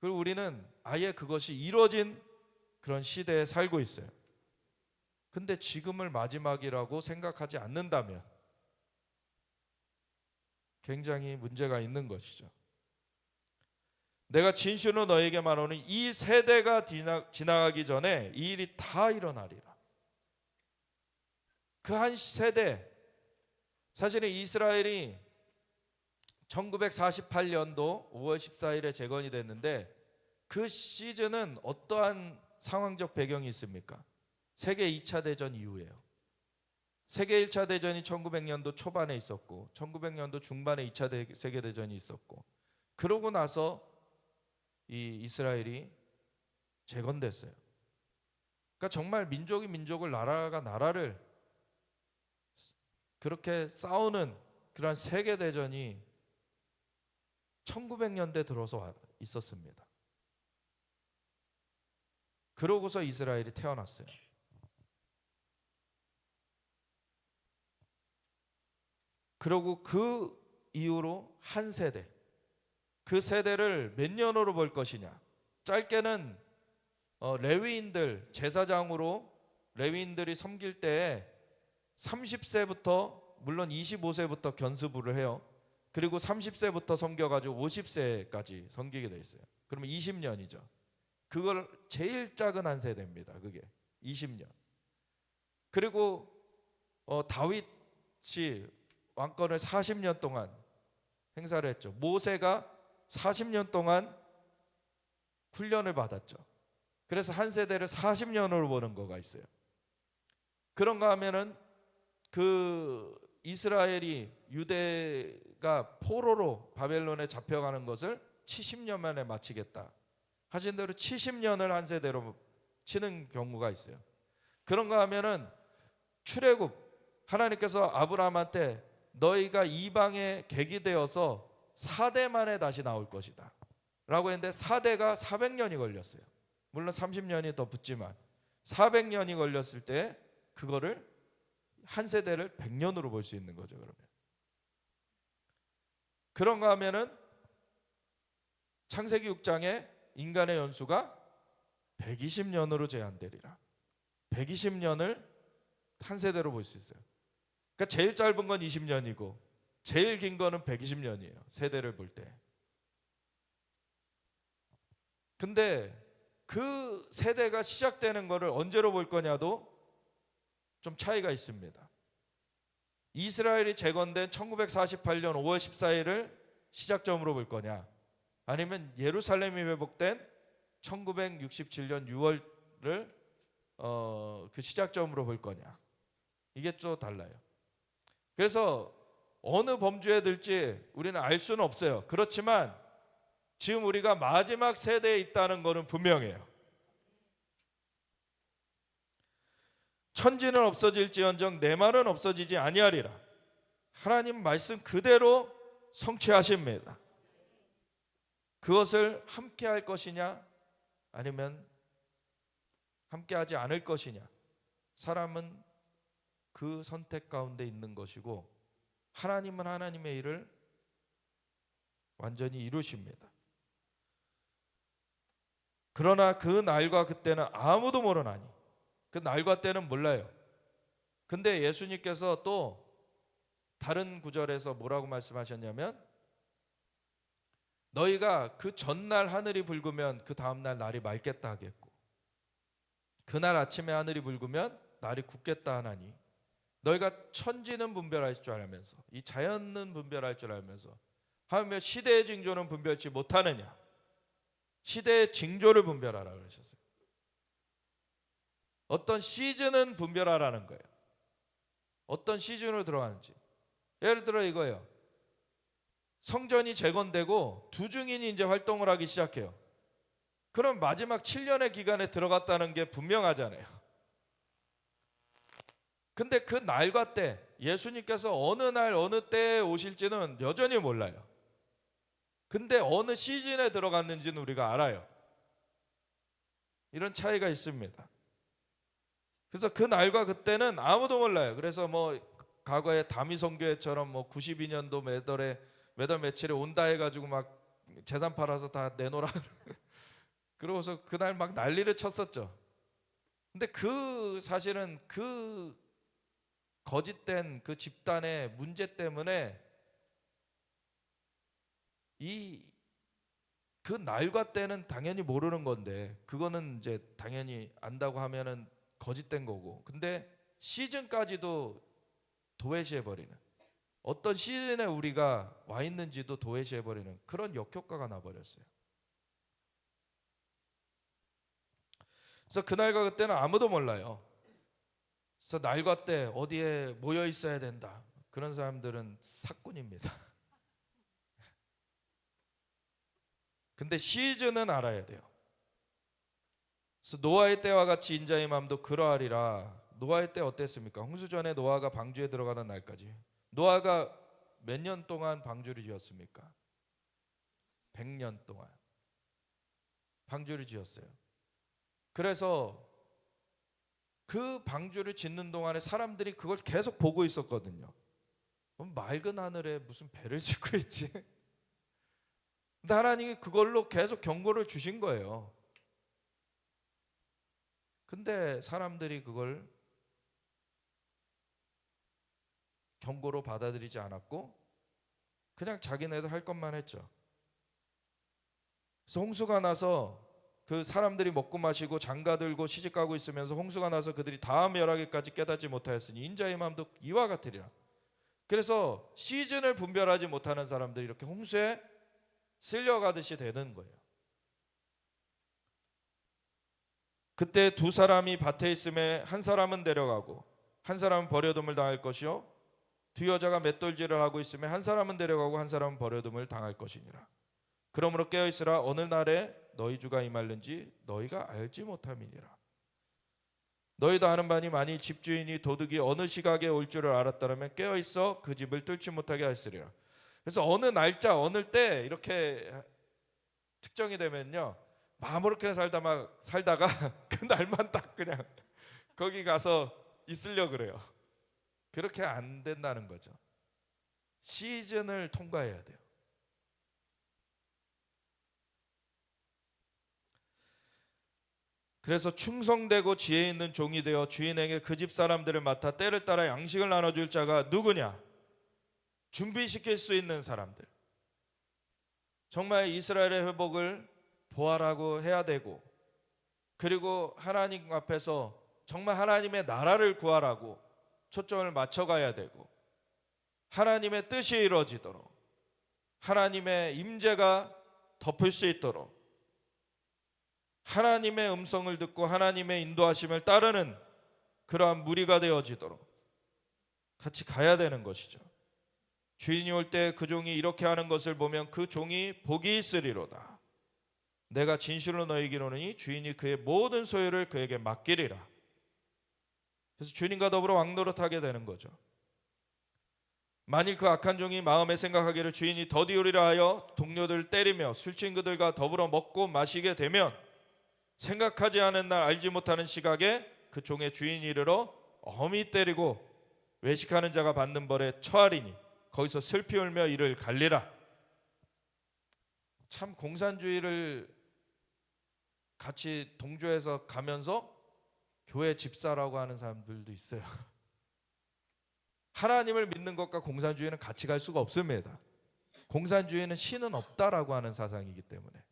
그리고 우리는 아예 그것이 이루어진 그런 시대에 살고 있어요. 근데 지금을 마지막이라고 생각하지 않는다면 굉장히 문제가 있는 것이죠. 내가 진실로 너에게 말하노니 이 세대가 지나가기 전에 이 일이 다 일어나리라. 그 한 세대, 사실은 이스라엘이 1948년도 5월 14일에 재건이 됐는데 그 시즌은 어떠한 상황적 배경이 있습니까? 세계 2차 대전 이후예요. 세계 1차 대전이 1900년도 초반에 있었고 1900년도 중반에 2차 세계대전이 있었고 그러고 나서 이 이스라엘이 재건됐어요. 그러니까 정말 민족이 민족을, 나라가 나라를 그렇게 싸우는 그런 세계대전이 1900년대 들어서 있었습니다. 그러고서 이스라엘이 태어났어요. 그리고 그 이후로 한 세대, 그 세대를 몇 년으로 볼 것이냐. 짧게는 레위인들, 제사장으로 레위인들이 섬길 때에 30세부터 물론 25세부터 견습을 해요. 그리고 30세부터 섬겨가지고 50세까지 섬기게 돼 있어요. 그러면 20년이죠. 그걸 제일 작은 한 세대입니다. 그게 20년. 그리고 다윗이 왕권을 40년 동안 행사를 했죠. 모세가 40년 동안 훈련을 받았죠. 그래서 한 세대를 40년으로 보는 거가 있어요. 그런가 하면은 그 이스라엘이 유대가 포로로 바벨론에 잡혀가는 것을 70년 만에 마치겠다 하신 대로 70년을 한 세대로 치는 경우가 있어요. 그런가 하면은 출애굽, 하나님께서 아브라함한테 너희가 이방에 객이 되어서 4대 만에 다시 나올 것이다 라고 했는데 4대가 400년이 걸렸어요. 물론 30년이 더 붙지만 400년이 걸렸을 때 그거를 한 세대를 100년으로 볼 수 있는 거죠. 그러면 그런가 하면은 창세기 6장에 인간의 연수가 120년으로 제한되리라. 120년을 한 세대로 볼 수 있어요. 그러니까 제일 짧은 건 20년이고 제일 긴 거는 120년이에요. 세대를 볼 때. 근데 그 세대가 시작되는 거를 언제로 볼 거냐도 좀 차이가 있습니다. 이스라엘이 재건된 1948년 5월 14일을 시작점으로 볼 거냐, 아니면 예루살렘이 회복된 1967년 6월을 그 시작점으로 볼 거냐, 이게 또 달라요. 그래서 어느 범주에 들지 우리는 알 수는 없어요. 그렇지만 지금 우리가 마지막 세대에 있다는 것은 분명해요. 천지는 없어질지언정 내 말은 없어지지 아니하리라. 하나님 말씀 그대로 성취하십니다. 그것을 함께 할 것이냐 아니면 함께 하지 않을 것이냐, 사람은 그 선택 가운데 있는 것이고 하나님은 하나님의 일을 완전히 이루십니다. 그러나 그 날과 그때는 아무도 모르나니, 그 날과 때는 몰라요. 근데 예수님께서 또 다른 구절에서 뭐라고 말씀하셨냐면, 너희가 그 전날 하늘이 붉으면 그 다음날 날이 맑겠다 하겠고, 그날 아침에 하늘이 붉으면 날이 굳겠다 하나니, 너희가 천지는 분별할 줄 알면서, 이 자연은 분별할 줄 알면서 하며 시대의 징조는 분별치 못하느냐. 시대의 징조를 분별하라 그러셨어요. 어떤 시즌은 분별하라는 거예요. 어떤 시즌으로 들어가는지. 예를 들어 이거예요. 성전이 재건되고 두 증인이 이제 활동을 하기 시작해요. 그럼 마지막 7년의 기간에 들어갔다는 게 분명하잖아요. 근데 그 날과 때, 예수님께서 어느 날 어느 때에 오실지는 여전히 몰라요. 근데 어느 시즌에 들어갔는지는 우리가 알아요. 이런 차이가 있습니다. 그래서 그 날과 그때는 아무도 몰라요. 그래서 뭐 과거에 다미성교회처럼 뭐 92년도 매달 며칠에 온다 해가지고 막 재산 팔아서 다 내놓으라 그러고서 그날 막 난리를 쳤었죠. 근데 그 사실은 그 거짓된 그 집단의 문제 때문에 그 날과 때는 당연히 모르는 건데, 그거는 이제 당연히 안다고 하면은 거짓된 거고, 근데 시즌까지도 도외시해버리는, 어떤 시즌에 우리가 와 있는지도 도외시해버리는 그런 역효과가 나버렸어요. 그래서 그날과 그때는 아무도 몰라요. 그래서 날과 때 어디에 모여 있어야 된다, 그런 사람들은 사꾼입니다. 근데 시즌은 알아야 돼요. 그래서 노아의 때와 같이 인자의 마음도 그러하리라. 노아의 때 어땠습니까? 홍수전에 노아가 방주에 들어가는 날까지 노아가 몇 년 동안 방주를 지었습니까? 100년 동안 방주를 지었어요. 그래서 그 방주를 짓는 동안에 사람들이 그걸 계속 보고 있었거든요. 맑은 하늘에 무슨 배를 짓고 있지? 근데 하나님이 그걸로 계속 경고를 주신 거예요. 근데 사람들이 그걸 경고로 받아들이지 않았고 그냥 자기네들 할 것만 했죠. 그래서 홍수가 나서 그 사람들이 먹고 마시고 장가 들고 시집 가고 있으면서 홍수가 나서 그들이 다음 열하기까지 깨닫지 못하였으니 인자의 마음도 이와 같으리라. 그래서 시즌을 분별하지 못하는 사람들이 이렇게 홍수에 쓸려가듯이 되는 거예요. 그때 두 사람이 밭에 있음에 한 사람은 데려가고 한 사람은 버려둠을 당할 것이요 두 여자가 맷돌질을 하고 있음에 한 사람은 데려가고 한 사람은 버려둠을 당할 것이니라. 그러므로 깨어있으라. 어느 날에 너희 주가 임할는지 너희가 알지 못함이니라. 너희도 아는 바니 만일 집주인이 도둑이 어느 시각에 올 줄을 알았다면 깨어있어 그 집을 뚫지 못하게 하였으리라. 그래서 어느 날짜 어느 때 이렇게 특정이 되면요, 아무렇게나 살다가 그 날만 딱 그냥 거기 가서 있으려 그래요. 그렇게 안 된다는 거죠. 시즌을 통과해야 돼요. 그래서 충성되고 지혜 있는 종이 되어 주인에게 그 집 사람들을 맡아 때를 따라 양식을 나눠줄 자가 누구냐? 준비시킬 수 있는 사람들. 정말 이스라엘의 회복을 보아라고 해야 되고, 그리고 하나님 앞에서 정말 하나님의 나라를 구하라고 초점을 맞춰가야 되고, 하나님의 뜻이 이루어지도록 하나님의 임재가 덮을 수 있도록 하나님의 음성을 듣고 하나님의 인도하심을 따르는 그러한 무리가 되어지도록 같이 가야 되는 것이죠. 주인이 올 때 그 종이 이렇게 하는 것을 보면 그 종이 복이 있으리로다. 내가 진실로 너희에게 이르노니 주인이 그의 모든 소유를 그에게 맡기리라. 그래서 주인과 더불어 왕노릇하게 되는 거죠. 만일 그 악한 종이 마음에 생각하기를 주인이 더디우리라 하여 동료들을 때리며 술 취한 그들과 더불어 먹고 마시게 되면 생각하지 않은 날 알지 못하는 시각에 그 종의 주인이 이르러 엄히 때리고 외식하는 자가 받는 벌에 처하리니 거기서 슬피 울며 이를 갈리라. 참 공산주의를 같이 동조해서 가면서 교회 집사라고 하는 사람들도 있어요. 하나님을 믿는 것과 공산주의는 같이 갈 수가 없습니다. 공산주의는 신은 없다라고 하는 사상이기 때문에.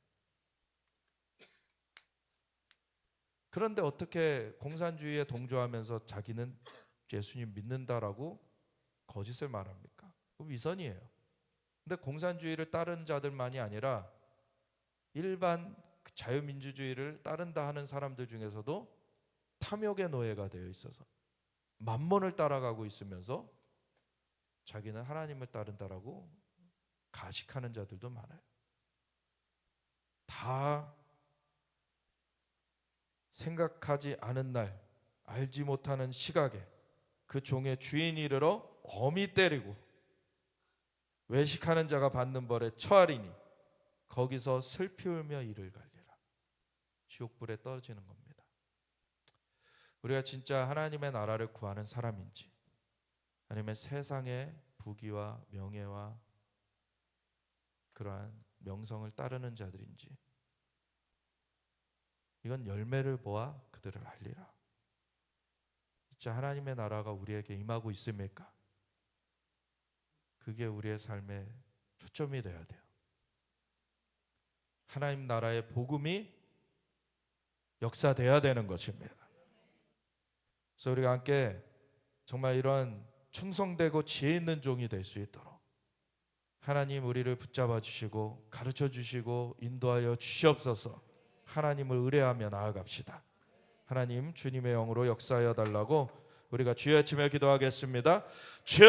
그런데 어떻게 공산주의에 동조하면서 자기는 예수님 믿는다라고 거짓을 말합니까? 위선이에요. 근데 공산주의를 따르는 자들만이 아니라 일반 자유민주주의를 따른다 하는 사람들 중에서도 탐욕의 노예가 되어 있어서 만몬을 따라가고 있으면서 자기는 하나님을 따른다라고 가식하는 자들도 많아요. 다 생각하지 않은 날 알지 못하는 시각에 그 종의 주인이 이르러 엄히 때리고 외식하는 자가 받는 벌에 처하리니 거기서 슬피 울며 이를 갈리라. 지옥불에 떨어지는 겁니다. 우리가 진짜 하나님의 나라를 구하는 사람인지 아니면 세상의 부귀와 명예와 그러한 명성을 따르는 자들인지, 이건 열매를 보아 그들을 알리라. 진짜 하나님의 나라가 우리에게 임하고 있습니까? 그게 우리의 삶의 초점이 되어야 돼요. 하나님 나라의 복음이 역사돼야 되는 것입니다. 그래서 우리가 함께 정말 이런 충성되고 지혜 있는 종이 될 수 있도록 하나님 우리를 붙잡아 주시고 가르쳐 주시고 인도하여 주시옵소서. 하나님을 의뢰하며 나아갑시다. 하나님 주님의 영으로 역사하여 달라고 우리가 주여 외치며 기도하겠습니다. 주